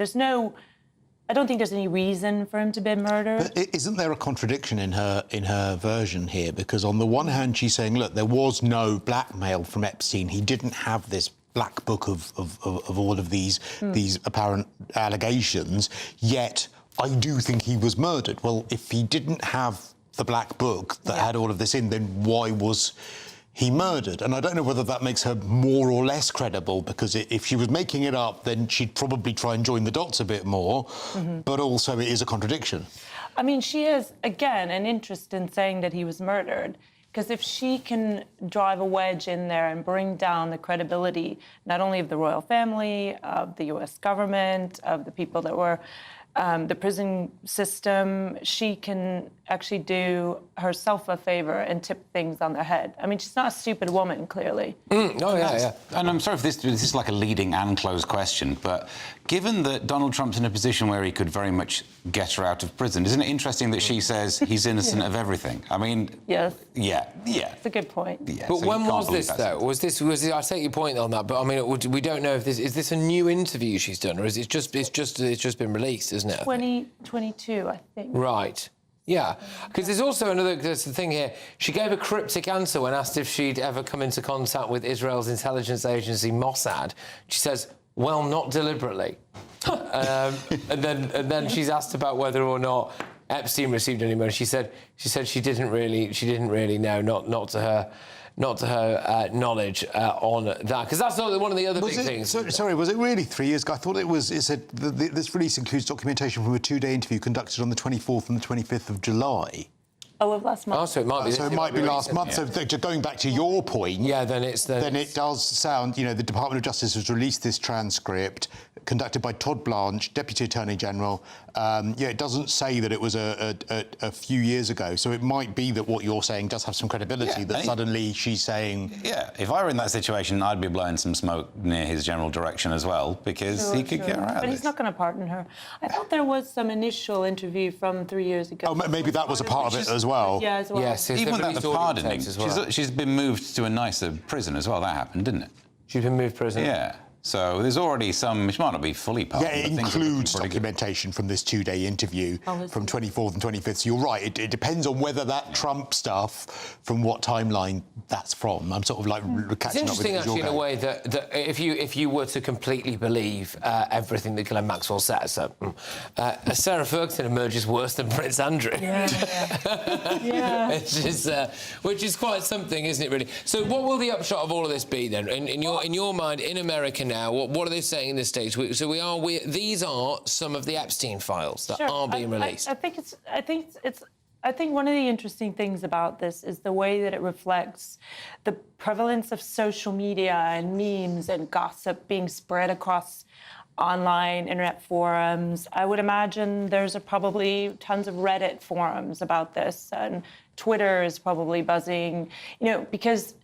I don't think there's any reason for him to be murdered. But isn't there a contradiction in her version here? Because on the one hand, she's saying, look, there was no blackmail from Epstein. He didn't have this black book of all of these apparent allegations. Yet I do think he was murdered. Well, if he didn't have the black book that had all of this in, then why was he murdered? And I don't know whether that makes her more or less credible, because if she was making it up, then she'd probably try and join the dots a bit more. But also it is a contradiction. She has, again, an interest in saying that he was murdered, because if she can drive a wedge in there and bring down the credibility not only of the royal family, of the US government, of the people that were the prison system, she can actually do herself a favour and tip things on their head. She's not a stupid woman, clearly. Yeah. And I'm sorry if this is like a leading and closed question, but given that Donald Trump's in a position where he could very much get her out of prison, isn't it interesting that she says he's innocent of everything? Yes. Yeah. It's a good point. Yeah, but so when was this, though? Was this? I take your point on that, but we don't know if is this a new interview she's done, or is it just been released, isn't it? 2022, I think. Right. Yeah, because there's the thing here. She gave a cryptic answer when asked if she'd ever come into contact with Israel's intelligence agency Mossad. She says, "Well, not deliberately." and then she's asked about whether or not Epstein received any money. She said she didn't really know, not to her knowledge on that, because that's not one of the other big things. Sorry, was it really 3 years ago? I thought it said this release includes documentation from a 2-day interview conducted on the 24th and the 25th of July. Oh, of last month. Oh, so it might be. So it might be last month. Yeah. So going back to your point, then it does sound. You know, the Department of Justice has released this transcript conducted by Todd Blanche, Deputy Attorney General. It doesn't say that it was a few years ago. So it might be that what you're saying does have some credibility. That suddenly she's saying. Yeah, if I were in that situation, I'd be blowing some smoke near his general direction as well, because he could get around. But he's not going to pardon her. I thought there was some initial interview from 3 years ago. Oh, maybe that was a part of it as well. Yeah, as well. Yes, even without the pardoning, as well. she's been moved to a nicer prison as well. That happened, didn't it? She's been moved to prison? Yeah. So there's already some. She might not be fully pardoned. Yeah, it includes documentation from this 2-day interview from 24th and 25th. So you're right. It depends on whether that Trump stuff, from what timeline that's from. I'm sort of like catching it's up with interesting, it. actually, in a way that if you were to completely believe everything that Ghislaine Maxwell says, Sarah Ferguson emerges worse than Prince Andrew. Yeah. Which is quite something, isn't it? Really. So, what will the upshot of all of this be then? In your mind, in America now, what are they saying in this stage? These are some of the Epstein files that are being released. I think one of the interesting things about this is the way that it reflects the prevalence of social media and memes and gossip being spread across online internet forums. I would imagine there's probably tons of Reddit forums about this, and Twitter is probably buzzing, because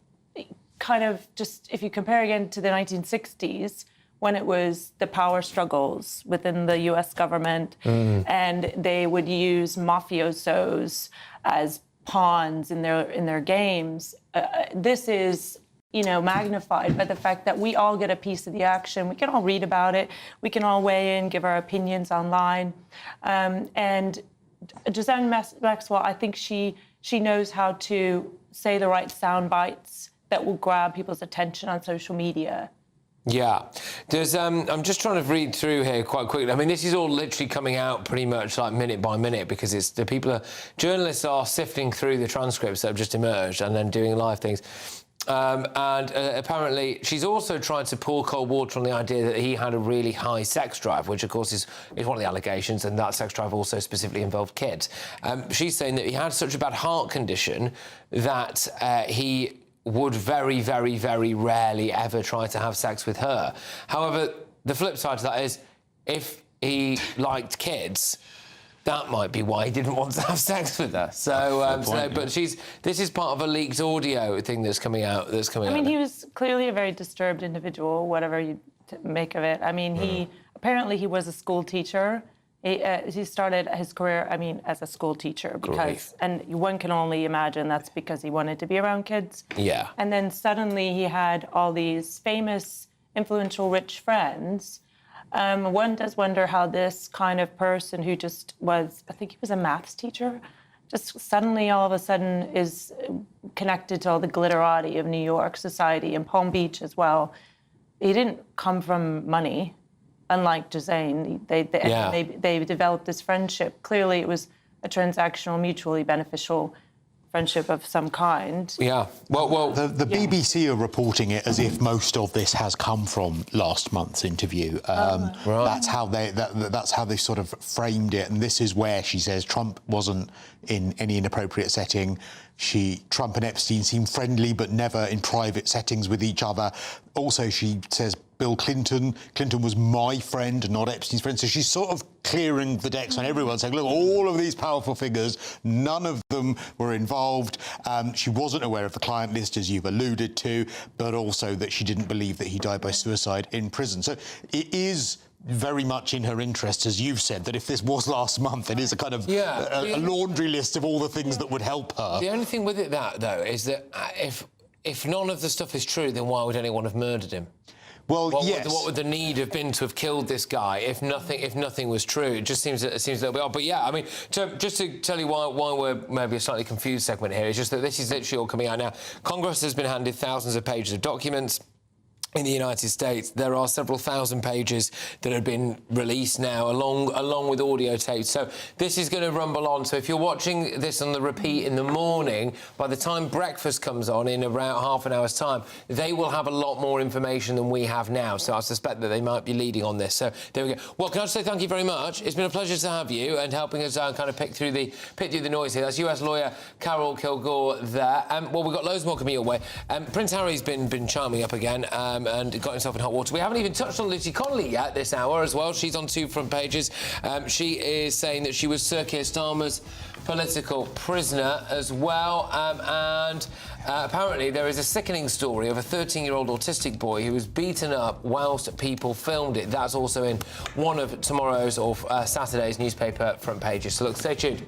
kind of just if you compare again to the 1960s, when it was the power struggles within the US government, and they would use mafiosos as pawns in their games. This is, magnified by the fact that we all get a piece of the action. We can all read about it. We can all weigh in, give our opinions online. And Ghislaine Maxwell, I think she knows how to say the right sound bites that will grab people's attention on social media. Yeah. There's, I'm just trying to read through here quite quickly. I mean, this is all literally coming out pretty much like minute by minute, because journalists are sifting through the transcripts that have just emerged and then doing live things. Apparently, she's also tried to pour cold water on the idea that he had a really high sex drive, which, of course, is one of the allegations, and that sex drive also specifically involved kids. She's saying that he had such a bad heart condition that he would very, very, very rarely ever try to have sex with her. However, the flip side to that is, if he liked kids, that might be why he didn't want to have sex with her. This is part of a leaked audio thing that's coming out. I mean, he was clearly a very disturbed individual, whatever you make of it. I mean, apparently he was a school teacher. He started his career, as a school teacher, and one can only imagine that's because he wanted to be around kids. Yeah. And then suddenly he had all these famous, influential, rich friends. One does wonder how this kind of person who just was, I think he was a maths teacher, just suddenly all of a sudden is connected to all the glitterati of New York society and Palm Beach as well. He didn't come from money. Unlike Ghislaine, they developed this friendship. Clearly, it was a transactional, mutually beneficial friendship of some kind. Yeah. Well, the BBC are reporting it as if most of this has come from last month's interview. Right. That's how they sort of framed it, and this is where she says Trump wasn't in any inappropriate setting. Trump and Epstein seemed friendly, but never in private settings with each other. Also, she says Bill Clinton was my friend, not Epstein's friend. So she's sort of clearing the decks on everyone, saying, look, all of these powerful figures, none of them were involved. She wasn't aware of the client list, as you've alluded to, but also that she didn't believe that he died by suicide in prison. So it is very much in her interest, as you've said, that if this was last month, it is a kind of a laundry list of all the things that would help her. The only thing with it, though, is that if none of the stuff is true, then why would anyone have murdered him? Well, what would the need have been to have killed this guy if nothing was true? It just seems a little bit odd. But yeah, I mean, just to tell you why we're maybe a slightly confused segment here, is just that this is literally all coming out now. Congress has been handed thousands of pages of documents. in the United States. There are several thousand pages that have been released now, along with audio tapes. So this is going to rumble on. So if you're watching this on the repeat in the morning, by the time breakfast comes on in around half an hour's time, they will have a lot more information than we have now. So I suspect that they might be leading on this. So there we go. Well, can I just say thank you very much? It's been a pleasure to have you and helping us kind of pick through the noise here. That's US lawyer Carol Kilgore there. Well, we've got loads more coming your way. Prince Harry's been charming up again. And got himself in hot water. We haven't even touched on Lucy Connolly yet this hour as well. She's on 2 front pages. She is saying that she was Sir Keir Starmer's political prisoner as well. Apparently there is a sickening story of a 13-year-old autistic boy who was beaten up whilst people filmed it. That's also in one of tomorrow's or Saturday's newspaper front pages. So look, stay tuned.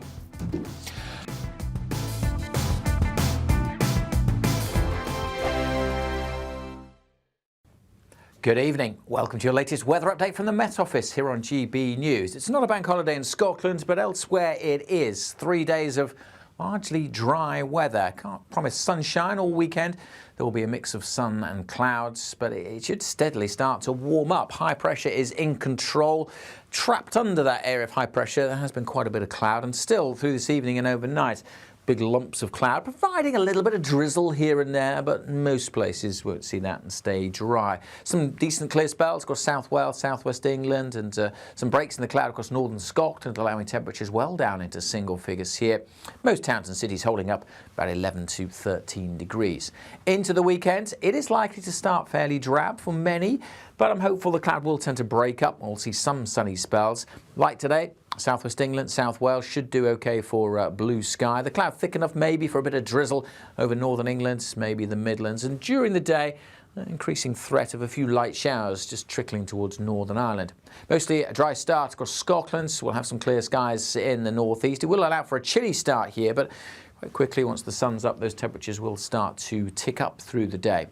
Good evening. Welcome to your latest weather update from the Met Office here on GB News. It's not a bank holiday in Scotland, but elsewhere it is. 3 days of largely dry weather. Can't promise sunshine all weekend. There will be a mix of sun and clouds, but it should steadily start to warm up. High pressure is in control. Trapped under that area of high pressure, there has been quite a bit of cloud, and still through this evening and overnight, big lumps of cloud, providing a little bit of drizzle here and there, but most places won't see that and stay dry. Some decent clear spells across South Wales, southwest England, and some breaks in the cloud across northern Scotland, allowing temperatures well down into single figures here. Most towns and cities holding up about 11 to 13 degrees. Into the weekend, it is likely to start fairly drab for many, but I'm hopeful the cloud will tend to break up. We'll see some sunny spells. Like today, southwest England, South Wales should do okay for blue sky. The cloud thick enough maybe for a bit of drizzle over northern England, maybe the Midlands. And during the day, an increasing threat of a few light showers just trickling towards Northern Ireland. Mostly a dry start across Scotland. So we'll have some clear skies in the northeast. It will allow for a chilly start here, but quite quickly, once the sun's up, those temperatures will start to tick up through the day.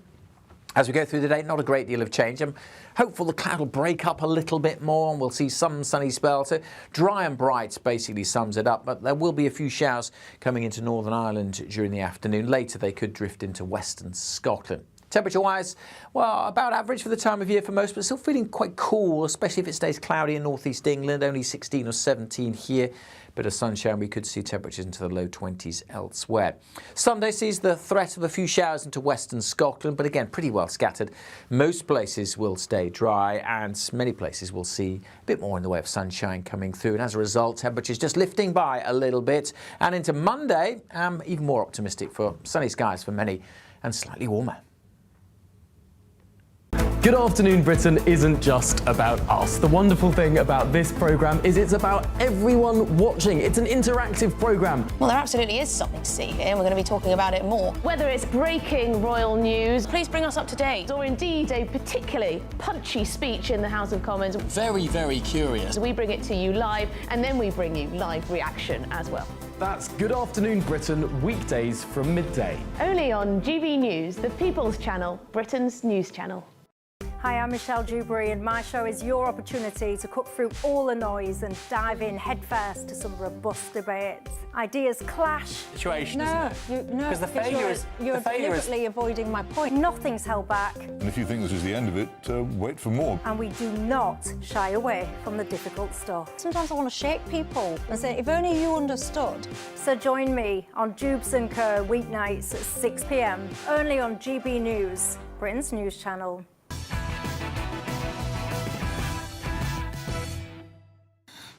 As we go through the day, not a great deal of change. I'm hopeful the cloud will break up a little bit more and we'll see some sunny spells. So dry and bright basically sums it up, but there will be a few showers coming into Northern Ireland during the afternoon. Later, they could drift into western Scotland. Temperature-wise, well, about average for the time of year for most, but still feeling quite cool, especially if it stays cloudy in northeast England, only 16 or 17 here. Bit of sunshine, we could see temperatures into the low 20s elsewhere. Sunday sees the threat of a few showers into western Scotland, but again, pretty well scattered. Most places will stay dry, and many places will see a bit more in the way of sunshine coming through. And as a result, temperatures just lifting by a little bit. And into Monday, I'm even more optimistic for sunny skies for many and slightly warmer. Good Afternoon Britain isn't just about us. The wonderful thing about this programme is it's about everyone watching. It's an interactive programme. Well, there absolutely is something to see here, and we're going to be talking about it more. Whether it's breaking royal news, please bring us up to date, or indeed a particularly punchy speech in the House of Commons. Very, very curious. We bring it to you live, and then we bring you live reaction as well. That's Good Afternoon Britain, weekdays from midday. Only on GB News, the People's Channel, Britain's news channel. Hi, I'm Michelle Dewberry, and my show is your opportunity to cut through all the noise and dive in headfirst to some robust debates. Ideas clash. Situation, no, isn't it? No, Because the failure is... You're deliberately avoiding my point. Nothing's held back. And if you think this is the end of it, wait for more. And we do not shy away from the difficult stuff. Sometimes I want to shake people and say, if only you understood. So join me on Jubes & Co. weeknights at 6 p.m, only on GB News, Britain's news channel.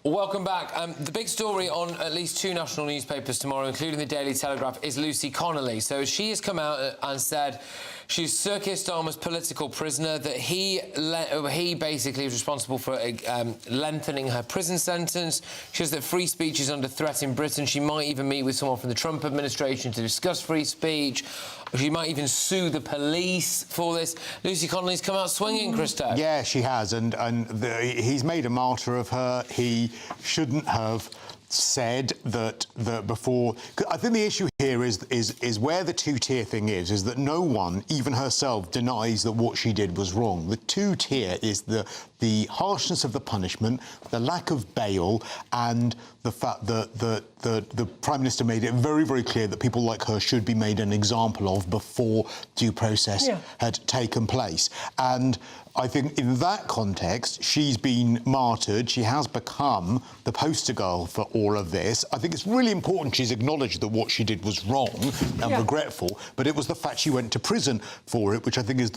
Welcome back. The big story on at least 2 national newspapers tomorrow, including the Daily Telegraph, is Lucy Connolly. So she has come out and said she's Sir Keir Starmer's political prisoner, that he basically is responsible for lengthening her prison sentence. She says that free speech is under threat in Britain. She might even meet with someone from the Trump administration to discuss free speech. She might even sue the police for this. Lucy Connolly's come out swinging, Christo. Yeah, she has, and he's made a martyr of her. He shouldn't have said that before. I think the issue here is where the two-tier thing is that no one, even herself, denies that what she did was wrong. The two-tier is the harshness of the punishment, the lack of bail, and the fact that the Prime Minister made it very, very clear that people like her should be made an example of before due process had taken place. And I think in that context, she's been martyred. She has become the poster girl for all of this. I think it's really important she's acknowledged that what she did was wrong and regretful, but it was the fact she went to prison for it, which I think is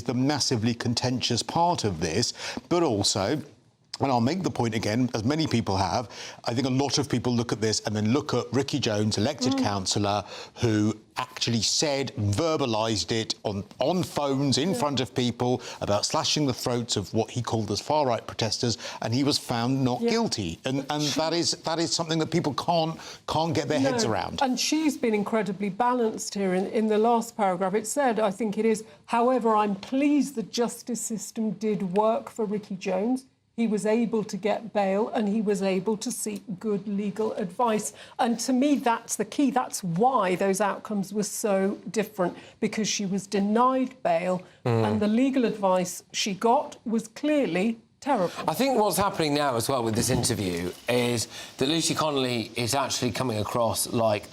the massively contentious part of this. But also, and I'll make the point again, as many people have, I think a lot of people look at this and then look at Ricky Jones, elected councillor, who actually said, verbalised it on phones in front of people about slashing the throats of what he called as far-right protesters, and he was found not guilty. And that is something that people can't get their heads around. And she's been incredibly balanced here. In the last paragraph, it said, I think it is, however, I'm pleased the justice system did work for Ricky Jones. He was able to get bail and he was able to seek good legal advice. And to me, that's the key. That's why those outcomes were so different, because she was denied bail and the legal advice she got was clearly terrible. I think what's happening now as well with this interview is that Lucy Connolly is actually coming across like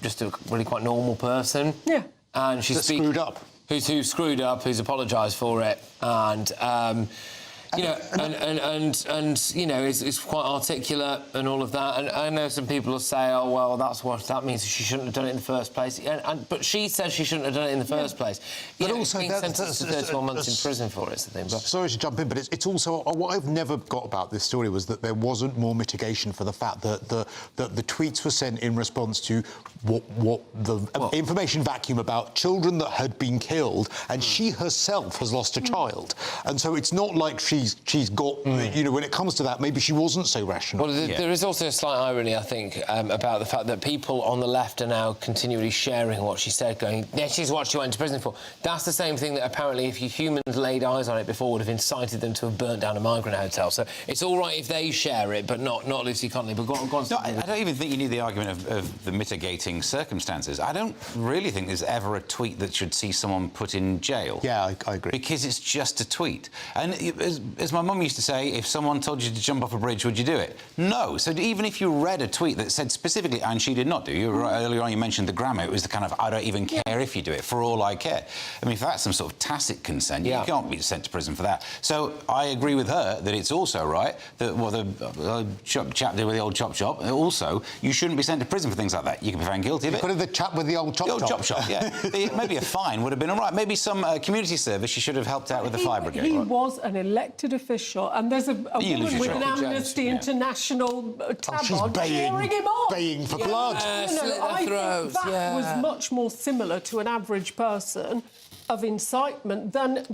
just a really quite normal person. Yeah. And she's screwed up. Who's screwed up, who's apologised for it, and... you know, and you know, is quite articulate and all of that. And I know some people will say, oh, well, that means she shouldn't have done it in the first place. But she said she shouldn't have done it in the first place. But also, being sentenced to 31 months in prison for it's the thing. But sorry to jump in, but it's also what I've never got about this story was that there wasn't more mitigation for the fact that the tweets were sent in response to what the information vacuum about children that had been killed, and she herself has lost a child, and so it's not like she's got, you know, when it comes to that, maybe she wasn't so rational. Well, there is also a slight irony, I think, about the fact that people on the left are now continually sharing what she said, going, yeah, she's what she went to prison for. That's the same thing that apparently, if humans laid eyes on it before, would have incited them to have burnt down a migrant hotel. So it's all right if they share it, but not Lucy Connolly. But go on. No, I don't even think you need the argument of the mitigating circumstances. I don't really think there's ever a tweet that should see someone put in jail. Yeah, I agree. Because it's just a tweet. And as my mum used to say, if someone told you to jump off a bridge, would you do it? No. So even if you read a tweet that said specifically, and she did not do, you were right, earlier on you mentioned the grammar, it was the kind of, I don't even care if you do it, for all I care. I mean, if that's some sort of tacit consent, you can't be sent to prison for that. So I agree with her that it's also right that what the chap did with the old chop shop, also, you shouldn't be sent to prison for things like that. You can be found guilty of it. But the chap with the old chop shop. The old chop shop, yeah. Maybe a fine would have been all right. Maybe some community service she should have helped out with the fire brigade. He was an elected official, and there's a woman with an Amnesty International tabard cheering him on. Baying for blood. I think that was much more similar to an average person of incitement than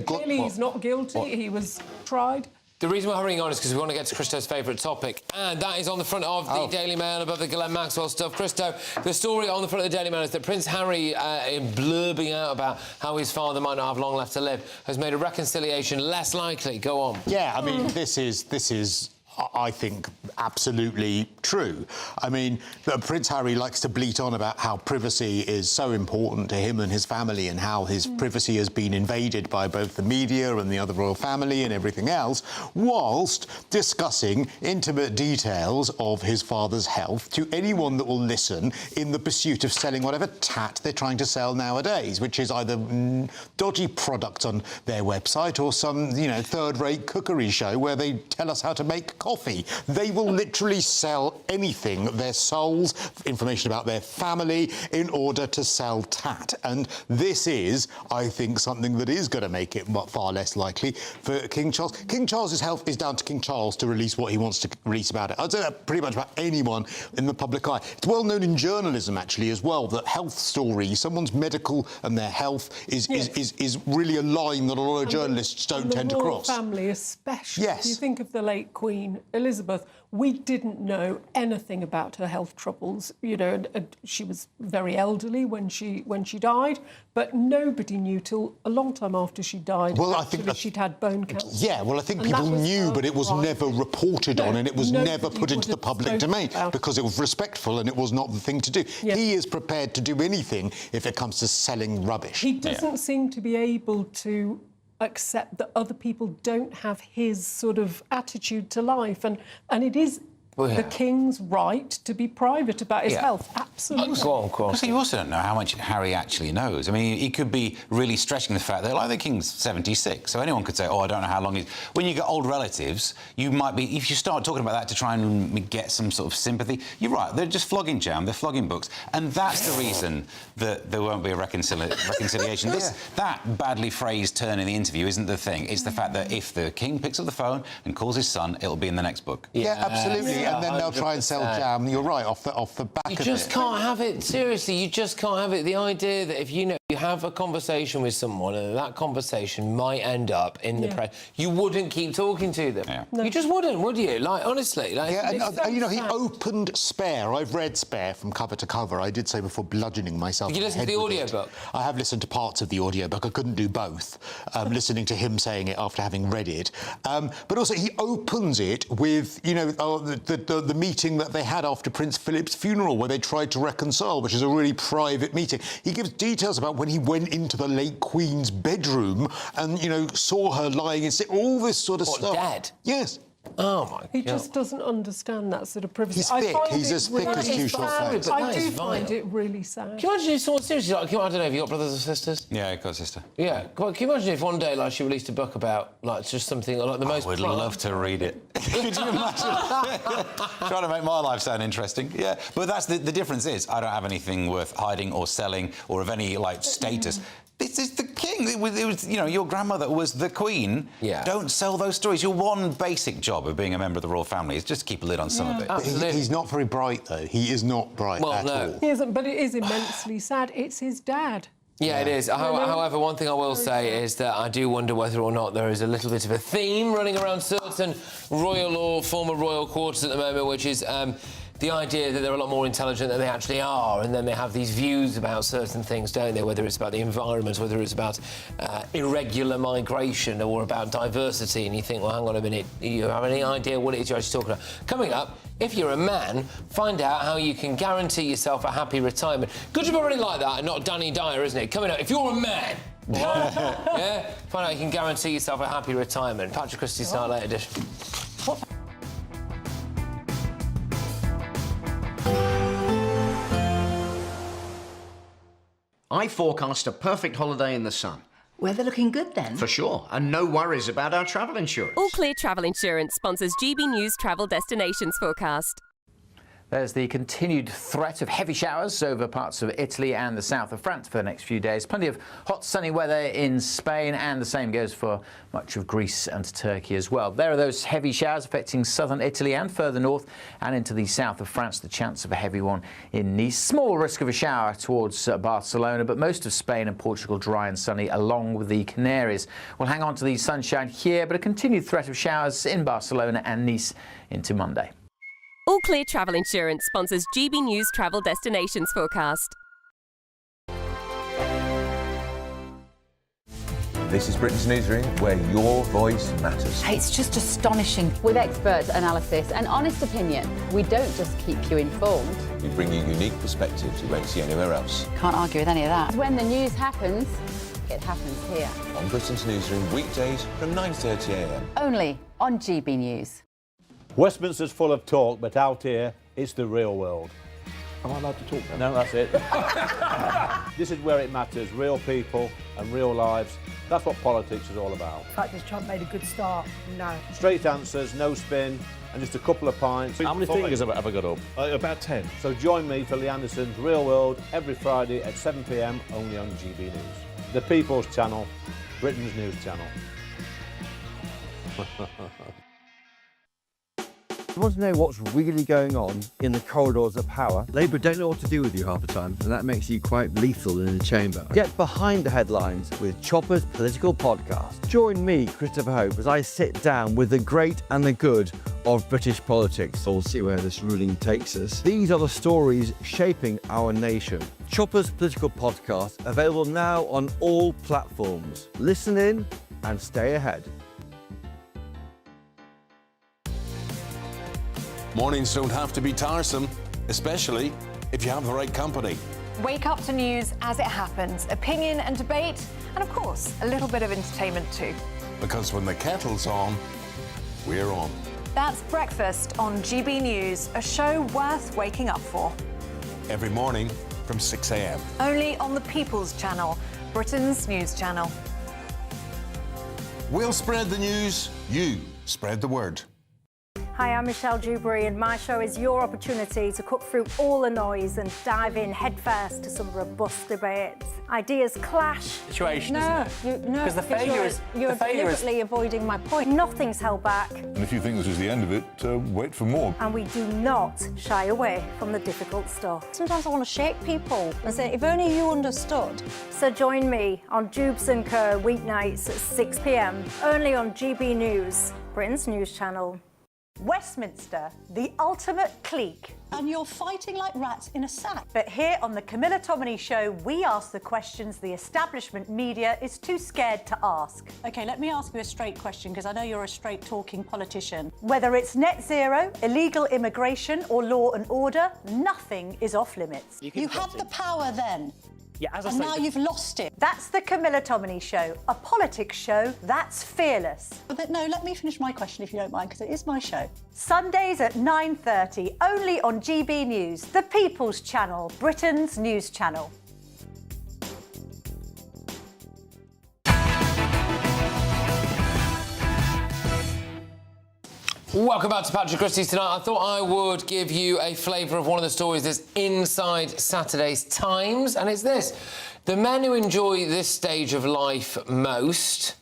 clearly he's not guilty. He was tried. The reason we're hurrying on is because we want to get to Christo's favourite topic, and that is on the front of the Daily Mail above the Ghislaine Maxwell stuff. Christo, the story on the front of the Daily Mail is that Prince Harry, blurbing out about how his father might not have long left to live, has made a reconciliation less likely. Go on. Yeah, I mean, this is I think, absolutely true. I mean, Prince Harry likes to bleat on about how privacy is so important to him and his family, and how his privacy has been invaded by both the media and the other royal family and everything else, whilst discussing intimate details of his father's health to anyone that will listen in the pursuit of selling whatever tat they're trying to sell nowadays, which is either dodgy products on their website or some, you know, third-rate cookery show where they tell us how to make coffee. They will literally sell anything, their souls, information about their family, in order to sell tat. And this is, I think, something that is going to make it far less likely for King Charles. King Charles's health is down to King Charles to release what he wants to release about it. I'd say that pretty much about anyone in the public eye. It's well known in journalism, actually, as well, that health stories, someone's medical and their health is really a line that a lot of journalists don't tend to cross. The royal family especially. Yes. You think of the late Queen, Queen Elizabeth. We didn't know anything about her health troubles. You know, she was very elderly when she died, but nobody knew till a long time after she died. Well, actually, I think that she'd had bone cancer. Yeah, well, I think And people that was knew, her but it was right. never reported on, and it was never Nobody put into would the have public spoken domain about it. because it was respectful and it was not the thing to do. Yeah. He is prepared to do anything if it comes to selling rubbish. He doesn't seem to be able to accept that other people don't have his sort of attitude to life, and it is the King's right to be private about his health. Absolutely. So you also don't know how much Harry actually knows. I mean, he could be really stretching the fact that, like, the King's 76, so anyone could say, oh, I don't know how long he's... When you get old relatives, you might be... If you start talking about that to try and get some sort of sympathy, you're right, they're just flogging jam, they're flogging books, and that's the reason that there won't be a reconciliation. That badly phrased turn in the interview isn't the thing. It's the fact that if the King picks up the phone and calls his son, it'll be in the next book. Yeah, absolutely. And then they'll try and sell jam. You're right, off the back of it. You just can't have it. Seriously, you just can't have it. The idea that if you have a conversation with someone and that conversation might end up in the press, you wouldn't keep talking to them. Yeah. No. You just wouldn't, would you? Like, honestly. Like, and you know, he opened Spare. I've read Spare from cover to cover. I did say before, bludgeoning myself. Did you listen to the audiobook? I have listened to parts of the audiobook. I couldn't do both, listening to him saying it after having read it. But also, he opens it with, you know, the meeting that they had after Prince Philip's funeral, where they tried to reconcile, which is a really private meeting. He gives details about when he went into the late Queen's bedroom and, you know, saw her lying in sick, all this sort of stuff. Dead? Yes. Oh, my God. He just doesn't understand that sort of privacy. He's thick. He's as thick as two short facts. I do find it really sad. Can you imagine if someone seriously, like, I don't know, have you got brothers or sisters? Yeah, I've got a sister. Yeah. Can you imagine if one day, like, she released a book about, like, just something like the most... I would love to read it. Could you imagine? Trying to make my life sound interesting. Yeah, but that's the difference is I don't have anything worth hiding or selling or of any, like, status. This is the King. It was, you know, your grandmother was the Queen. Yeah. Don't sell those stories. Your one basic job of being a member of the royal family is just keep a lid on some of it. He's not very bright, though. He is not bright at all. He isn't, but it is immensely sad. It's his dad. Yeah, it is. However, one thing I will say is that I do wonder whether or not there is a little bit of a theme running around certain royal or former royal quarters at the moment, which is the idea that they're a lot more intelligent than they actually are, and then they have these views about certain things, don't they? Whether it's about the environment, whether it's about irregular migration or about diversity, and you think, well, hang on a minute, you have any idea what it is you're actually talking about? Coming up, if you're a man, find out how you can guarantee yourself a happy retirement. Good job already like that, and not Danny Dyer, isn't it? Coming up, if you're a man, yeah, find out how you can guarantee yourself a happy retirement. Patrick Christys Tonight Late Edition. I forecast a perfect holiday in the sun. Weather looking good then? For sure, and no worries about our travel insurance. All Clear Travel Insurance sponsors GBNews Travel Destinations Forecast. There's the continued threat of heavy showers over parts of Italy and the south of France for the next few days. Plenty of hot, sunny weather in Spain, and the same goes for much of Greece and Turkey as well. There are those heavy showers affecting southern Italy and further north and into the south of France. The chance of a heavy one in Nice. Small risk of a shower towards Barcelona, but most of Spain and Portugal dry and sunny, along with the Canaries. We'll hang on to the sunshine here, but a continued threat of showers in Barcelona and Nice into Monday. All Clear Travel Insurance sponsors GBNews Travel Destinations Forecast. This is Britain's Newsroom, where your voice matters. It's just astonishing. With expert analysis and honest opinion, we don't just keep you informed. We bring you unique perspectives you won't see anywhere else. Can't argue with any of that. When the news happens, it happens here. On Britain's Newsroom, weekdays from 9:30 a.m. Only on GB News. Westminster's full of talk, but out here, it's the real world. Am I allowed to talk No, now? that's it. This is where it matters, real people and real lives. That's what politics is all about. In fact, has Trump made a good start? No. Straight answers, no spin, and just a couple of pints. How many fingers have I got up? About 10. So join me for Lee Anderson's Real World every Friday at 7 p.m. only on GB News. The People's Channel, Britain's news channel. You want to know what's really going on in the corridors of power? Labour don't know what to do with you half the time, and that makes you quite lethal in the chamber. Get behind the headlines with Chopper's political podcast. Join me, Christopher Hope, as I sit down with the great and the good of British politics. We'll see where this ruling takes us. These are the stories shaping our nation. Chopper's political podcast, available now on all platforms. Listen in and stay ahead. Mornings don't have to be tiresome, especially if you have the right company. Wake up to news as it happens, opinion and debate, and of course, a little bit of entertainment too. Because when the kettle's on, we're on. That's Breakfast on GB News, a show worth waking up for. Every morning from 6 a.m. Only on the People's Channel, Britain's news channel. We'll spread the news, you spread the word. Hi, I'm Michelle Dewberry, and my show is your opportunity to cut through all the noise and dive in headfirst to some robust debates. Ideas clash. Situation, No, isn't it? no, Because the failure is you're deliberately avoiding my point. Nothing's held back, And if you think this is the end of it, wait for more. and we do not shy away from the difficult stuff. Sometimes I want to shake people and say, if only you understood. So join me on Jubes & Co. weeknights at 6 p.m, only on GB News, Britain's news channel. Westminster, the ultimate clique. And you're fighting like rats in a sack. But here on the Camilla Tominey Show, we ask the questions the establishment media is too scared to ask. OK, let me ask you a straight question, because I know you're a straight-talking politician. Whether it's net zero, illegal immigration or law and order, nothing is off limits. You had the power then. Yeah, as I And say, now you've lost it. That's the Camilla Tominey Show, a politics show that's fearless. But no, let me finish my question if you don't mind, because it is my show. Sundays at 9:30, only on GB News, the People's Channel, Britain's news channel. Welcome back to Patrick Christys tonight. I thought I would give you a flavour of one of the stories that's inside Saturday's Times, and it's this. The men who enjoy this stage of life most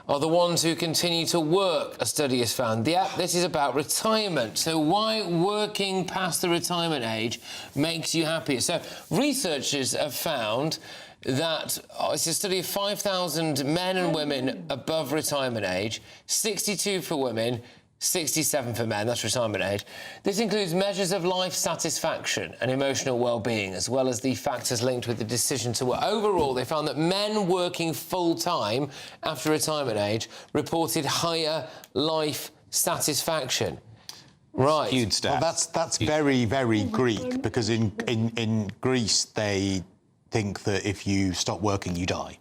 are the ones who continue to work, a study has found. Yeah, this is about retirement. So why working past the retirement age makes you happier. So researchers have found that it's a study of 5,000 men and women above retirement age, 62 for women, 67 for men, that's retirement age. This includes measures of life satisfaction and emotional well-being, as well as the factors linked with the decision to work. Overall, they found that men working full-time after retirement age reported higher life satisfaction. Right. Skewed stats. Well, that's very, very Greek, because in Greece they think that if you stop working, you die.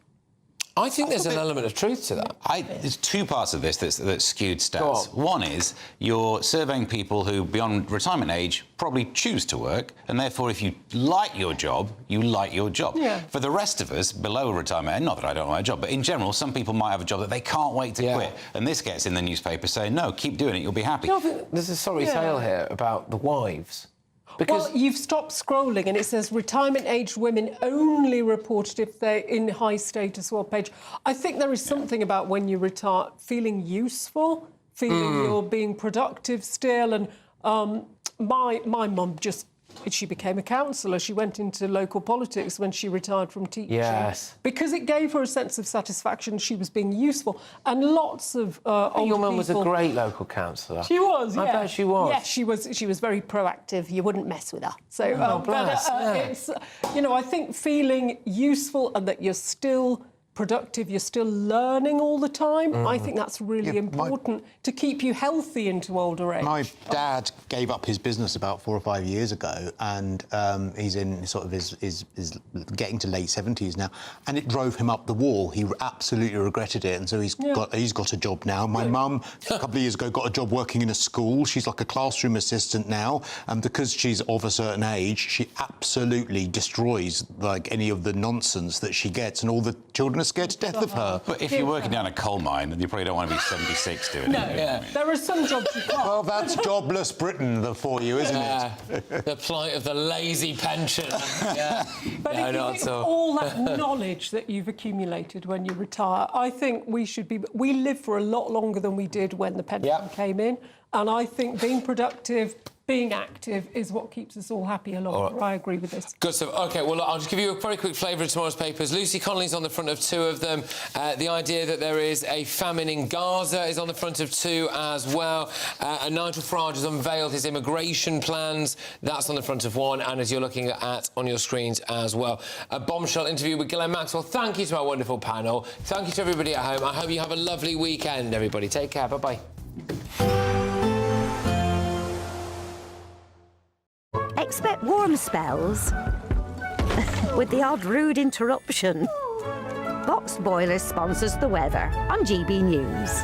I think there's an element of truth to that. There's two parts of this that's skewed stats. One is you're surveying people who, beyond retirement age, probably choose to work, and therefore, if you like your job, you like your job. Yeah. For the rest of us, below retirement age, not that I don't like my job, but in general, some people might have a job that they can't wait to quit. And this gets in the newspaper saying, no, keep doing it, you'll be happy. No, there's a sorry tale here about the wives. Well, you've stopped scrolling and it says retirement-aged women only reported if they're in high-status work page. I think there is something about when you retire, feeling useful, feeling you're being productive still. And my mum she became a councillor. She went into local politics when she retired from teaching. Yes. Because it gave her a sense of satisfaction. She was being useful. And lots of older Your mum was a people- great local councillor. She was, yeah. I bet she was. Yeah, she was very proactive. You wouldn't mess with her. So, bless, it's, I think feeling useful and that you're still productive, you're still learning all the time. I think that's really important to keep you healthy into older age. My dad gave up his business about 4 or 5 years ago, and he's in sort of his getting to late 70s now, and it drove him up the wall. He absolutely regretted it, and so he's got a job now. My mum, a couple of years ago, got a job working in a school. She's like a classroom assistant now, and because she's of a certain age, she absolutely destroys like any of the nonsense that she gets, and all the children are are scared to death of her. But if you're working down a coal mine, then you probably don't want to be 76 doing No, it. there are some jobs you can't. Well, that's jobless Britain for you, isn't it? The plight of the lazy pensioner. Yeah. But No, if you not think at of all that knowledge that you've accumulated when you retire, I think we should be... We live for a lot longer than we did when the pension came in, and I think being productive, being active is what keeps us all happy and longer. I agree with this. Good stuff. OK, well, look, I'll just give you a very quick flavour of tomorrow's papers. Lucy Connolly's on the front of 2 of them. The idea that there is a famine in Gaza is on the front of 2 as well. And Nigel Farage has unveiled his immigration plans. That's on the front of 1, and as you're looking at on your screens as well. A bombshell interview with Ghislaine Maxwell. Thank you to our wonderful panel. Thank you to everybody at home. I hope you have a lovely weekend, everybody. Take care. Bye-bye. Expect warm spells with the odd rude interruption. Boxed Boilers sponsors the weather on GB News.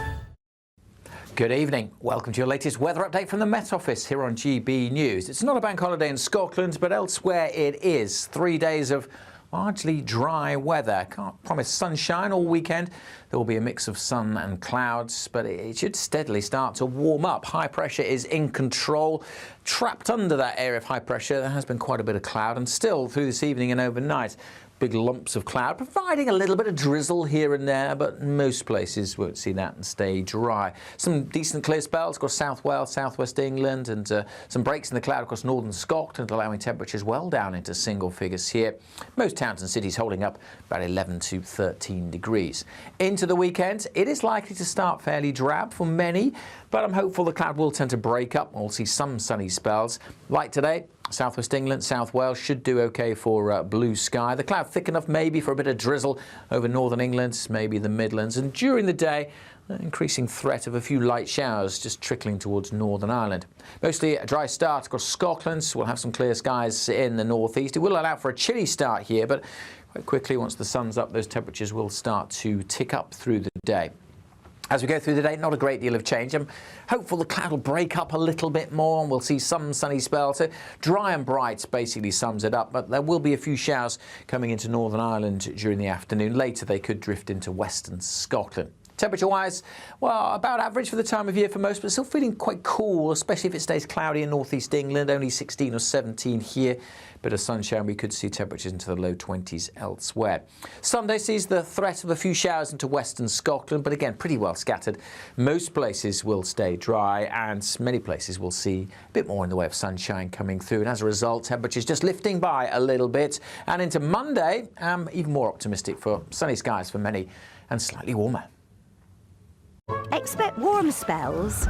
Good evening. Welcome to your latest weather update from the Met Office here on GB News. It's not a bank holiday in Scotland, but elsewhere it is. 3 days of largely dry weather. Can't promise sunshine all weekend. There will be a mix of sun and clouds, but it should steadily start to warm up. High pressure is in control. Trapped under that area of high pressure, there has been quite a bit of cloud, and still through this evening and overnight, big lumps of cloud, providing a little bit of drizzle here and there, but most places won't see that and stay dry. Some decent clear spells across South Wales, Southwest England, and some breaks in the cloud across northern Scotland, allowing temperatures well down into single figures here. Most towns and cities holding up about 11 to 13 degrees. Into the weekend, it is likely to start fairly drab for many, but I'm hopeful the cloud will tend to break up. We'll see some sunny spells. Like today, Southwest England, South Wales should do OK for blue sky. The cloud thick enough maybe for a bit of drizzle over northern England, maybe the Midlands. And during the day, increasing threat of a few light showers just trickling towards Northern Ireland. Mostly a dry start across Scotland. So we'll have some clear skies in the northeast. It will allow for a chilly start here, but quite quickly, once the sun's up, those temperatures will start to tick up through the day. As we go through the day, not a great deal of change. I'm hopeful the cloud will break up a little bit more and we'll see some sunny spells. So dry and bright basically sums it up, but there will be a few showers coming into Northern Ireland during the afternoon. Later, they could drift into western Scotland. Temperature-wise, well, about average for the time of year for most, but still feeling quite cool, especially if it stays cloudy in northeast England, only 16 or 17 here. Bit of sunshine, we could see temperatures into the low 20s elsewhere. Sunday sees the threat of a few showers into western Scotland, but again, pretty well scattered. Most places will stay dry, and many places will see a bit more in the way of sunshine coming through. And as a result, temperatures just lifting by a little bit. And into Monday, even more optimistic for sunny skies for many and slightly warmer. Expect warm spells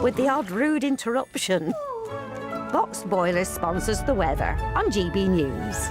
with the odd rude interruption. Boxed Boilers sponsors the weather on GB News.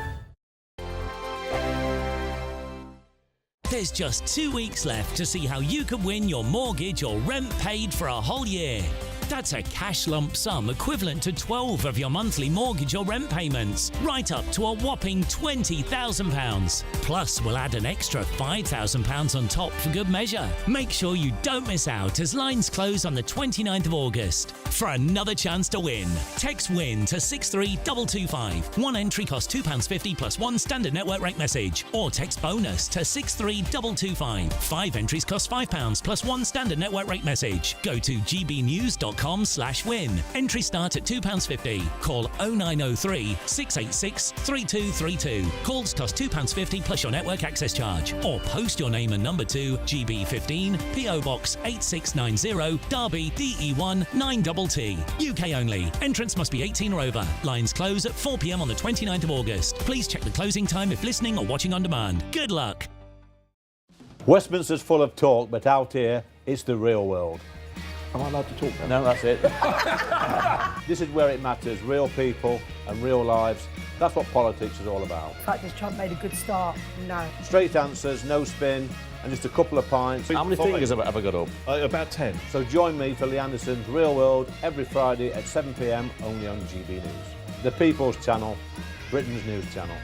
There's just 2 weeks left to see how you could win your mortgage or rent paid for a whole year. That's a cash lump sum equivalent to 12 of your monthly mortgage or rent payments, right up to a whopping £20,000. Plus, we'll add an extra £5,000 on top for good measure. Make sure you don't miss out as lines close on the 29th of August. For another chance to win, text WIN to 63225. One entry costs £2.50 plus one standard network rate message, or text BONUS to 63225. 5 entries cost £5 plus one standard network rate message. Go to gbnews.com/win. Entries start at £2.50. Call 0903 686 3232. Calls cost £2.50 plus your network access charge. Or post your name and number to GB15 PO Box 8690 Derby DE1 9TT. UK only. Entrance must be 18 or over. Lines close at 4 p.m. on the 29th of August. Please check the closing time if listening or watching on demand. Good luck. Westminster's full of talk, but out here, it's the real world. Am I allowed to talk then? No, that's it. This is where it matters. Real people and real lives. That's what politics is all about. The fact is Trump made a good start. No. Straight answers, no spin, and just a couple of pints. How many fingers have I got up? About 10. So join me for Lee Anderson's Real World every Friday at 7 p.m. only on GB News. The People's Channel, Britain's news channel.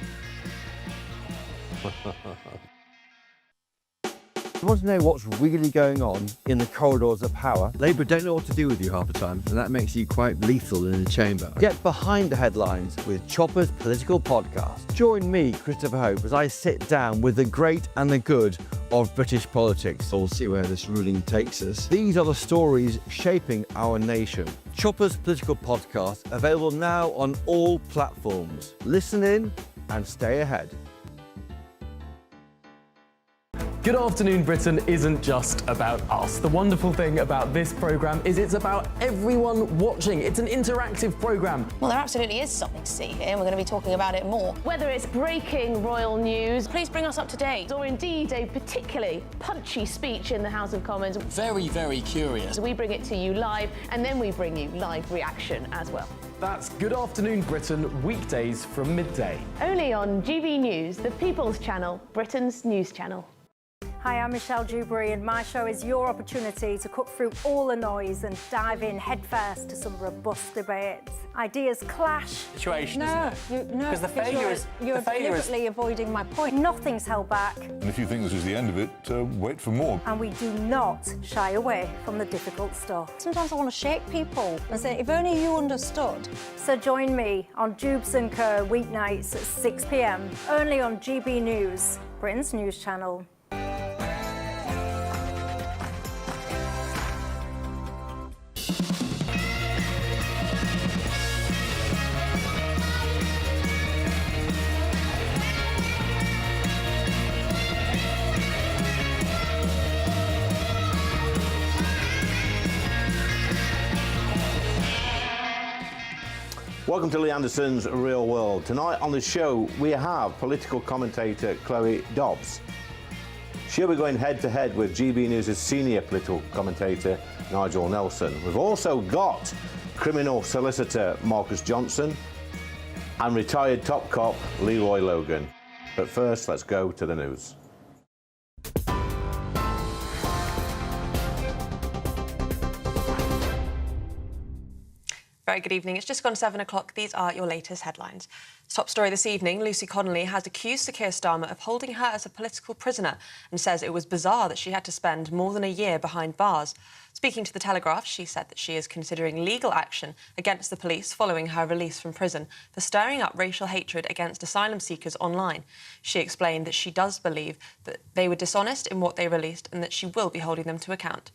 You want to know what's really going on in the corridors of power? Labour don't know what to do with you half the time, and that makes you quite lethal in the chamber. Get behind the headlines with Chopper's political podcast. Join me, Christopher Hope, as I sit down with the great and the good of British politics. We'll see where this ruling takes us. These are the stories shaping our nation. Chopper's political podcast, available now on all platforms. Listen in and stay ahead. Good Afternoon Britain isn't just about us. The wonderful thing about this programme is it's about everyone watching. It's an interactive programme. Well, there absolutely is something to see here, and we're going to be talking about it more. Whether it's breaking royal news, please bring us up to date, or indeed a particularly punchy speech in the House of Commons. Very, very curious. We bring it to you live, and then we bring you live reaction as well. That's Good Afternoon Britain, weekdays from midday. Only on GB News, the People's Channel, Britain's news channel. Hi, I'm Michelle Dewberry, and my show is your opportunity to cut through all the noise and dive in headfirst to some robust debates. Ideas clash. Situation, no, isn't it? No, Because the failure is... You're deliberately avoiding my point. Nothing's held back. And if you think this is the end of it, wait for more. And we do not shy away from the difficult stuff. Sometimes I want to shake people and say, if only you understood. So join me on Jubes and Co weeknights at 6 p.m, only on GB News, Britain's news channel. Welcome to Lee Anderson's Real World. Tonight on the show we have political commentator Chloe Dobbs. She'll be going head to head with GB News' senior political commentator Nigel Nelson. We've also got criminal solicitor Marcus Johnson and retired top cop Leroy Logan. But first, let's go to the news. Very good evening. It's just gone 7 o'clock. These are your latest headlines. Top story this evening, Lucy Connolly has accused Sir Keir Starmer of holding her as a political prisoner and says it was bizarre that she had to spend more than a year behind bars. Speaking to The Telegraph, she said that she is considering legal action against the police following her release from prison for stirring up racial hatred against asylum seekers online. She explained that she does believe that they were dishonest in what they released and that she will be holding them to account.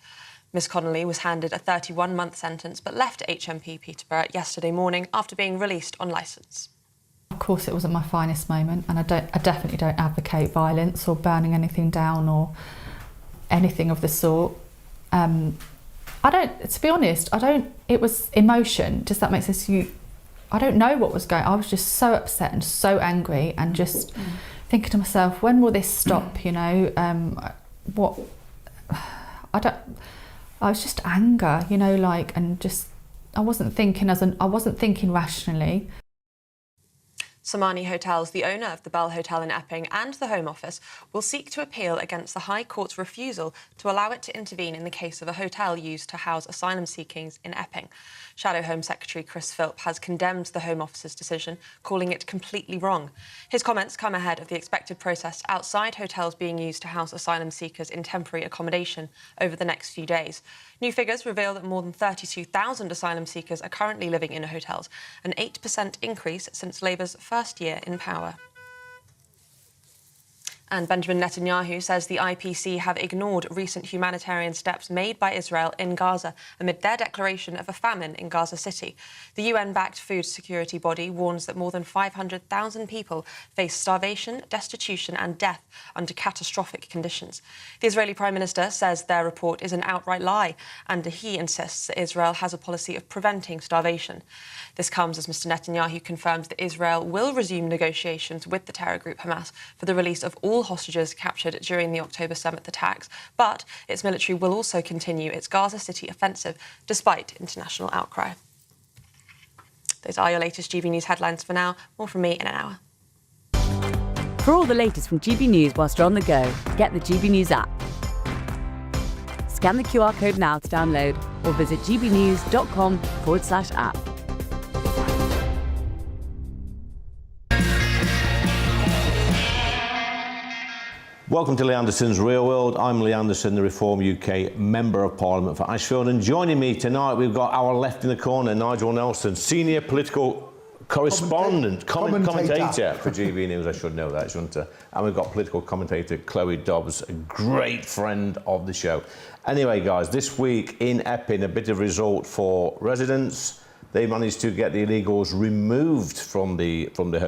Ms Connolly was handed a 31-month sentence but left HMP Peterborough yesterday morning after being released on licence. Of course it wasn't my finest moment, and I definitely don't advocate violence or burning anything down or anything of the sort. To be honest, it was emotion, does that make sense? I don't know what was going on. I was just so upset and so angry and just thinking to myself, when will this stop, you know? I was just anger, you know, like, and just, I wasn't thinking rationally. Somani Hotels, the owner of the Bell Hotel in Epping and the Home Office, will seek to appeal against the High Court's refusal to allow it to intervene in the case of a hotel used to house asylum seekers in Epping. Shadow Home Secretary Chris Philp has condemned the Home Office's decision, calling it completely wrong. His comments come ahead of the expected protest outside hotels being used to house asylum seekers in temporary accommodation over the next few days. New figures reveal that more than 32,000 asylum seekers are currently living in hotels, an 8% increase since Labour's first year in power. And Benjamin Netanyahu says the IPC have ignored recent humanitarian steps made by Israel in Gaza amid their declaration of a famine in Gaza City. The UN-backed food security body warns that more than 500,000 people face starvation, destitution and death under catastrophic conditions. The Israeli Prime Minister says their report is an outright lie, and he insists that Israel has a policy of preventing starvation. This comes as Mr Netanyahu confirms that Israel will resume negotiations with the terror group Hamas for the release of all hostages captured during the October 7th attacks, but its military will also continue its Gaza City offensive despite international outcry. Those are your latest GB News headlines for now. More from me in an hour. For all the latest from GB News whilst you're on the go, get the GB News app. Scan the QR code now to download or visit gbnews.com/app. Welcome to Lee Anderson's Real World. I'm Lee Anderson, the Reform UK Member of Parliament for Ashfield, and joining me tonight we've got our left in the corner, Nigel Nelson, Senior Political Correspondent, commentator for GB News. I should know that, shouldn't I? And we've got political commentator Chloe Dobbs, a great friend of the show. Anyway, guys, this week in Epping, a bit of result for residents. They managed to get the illegals removed from the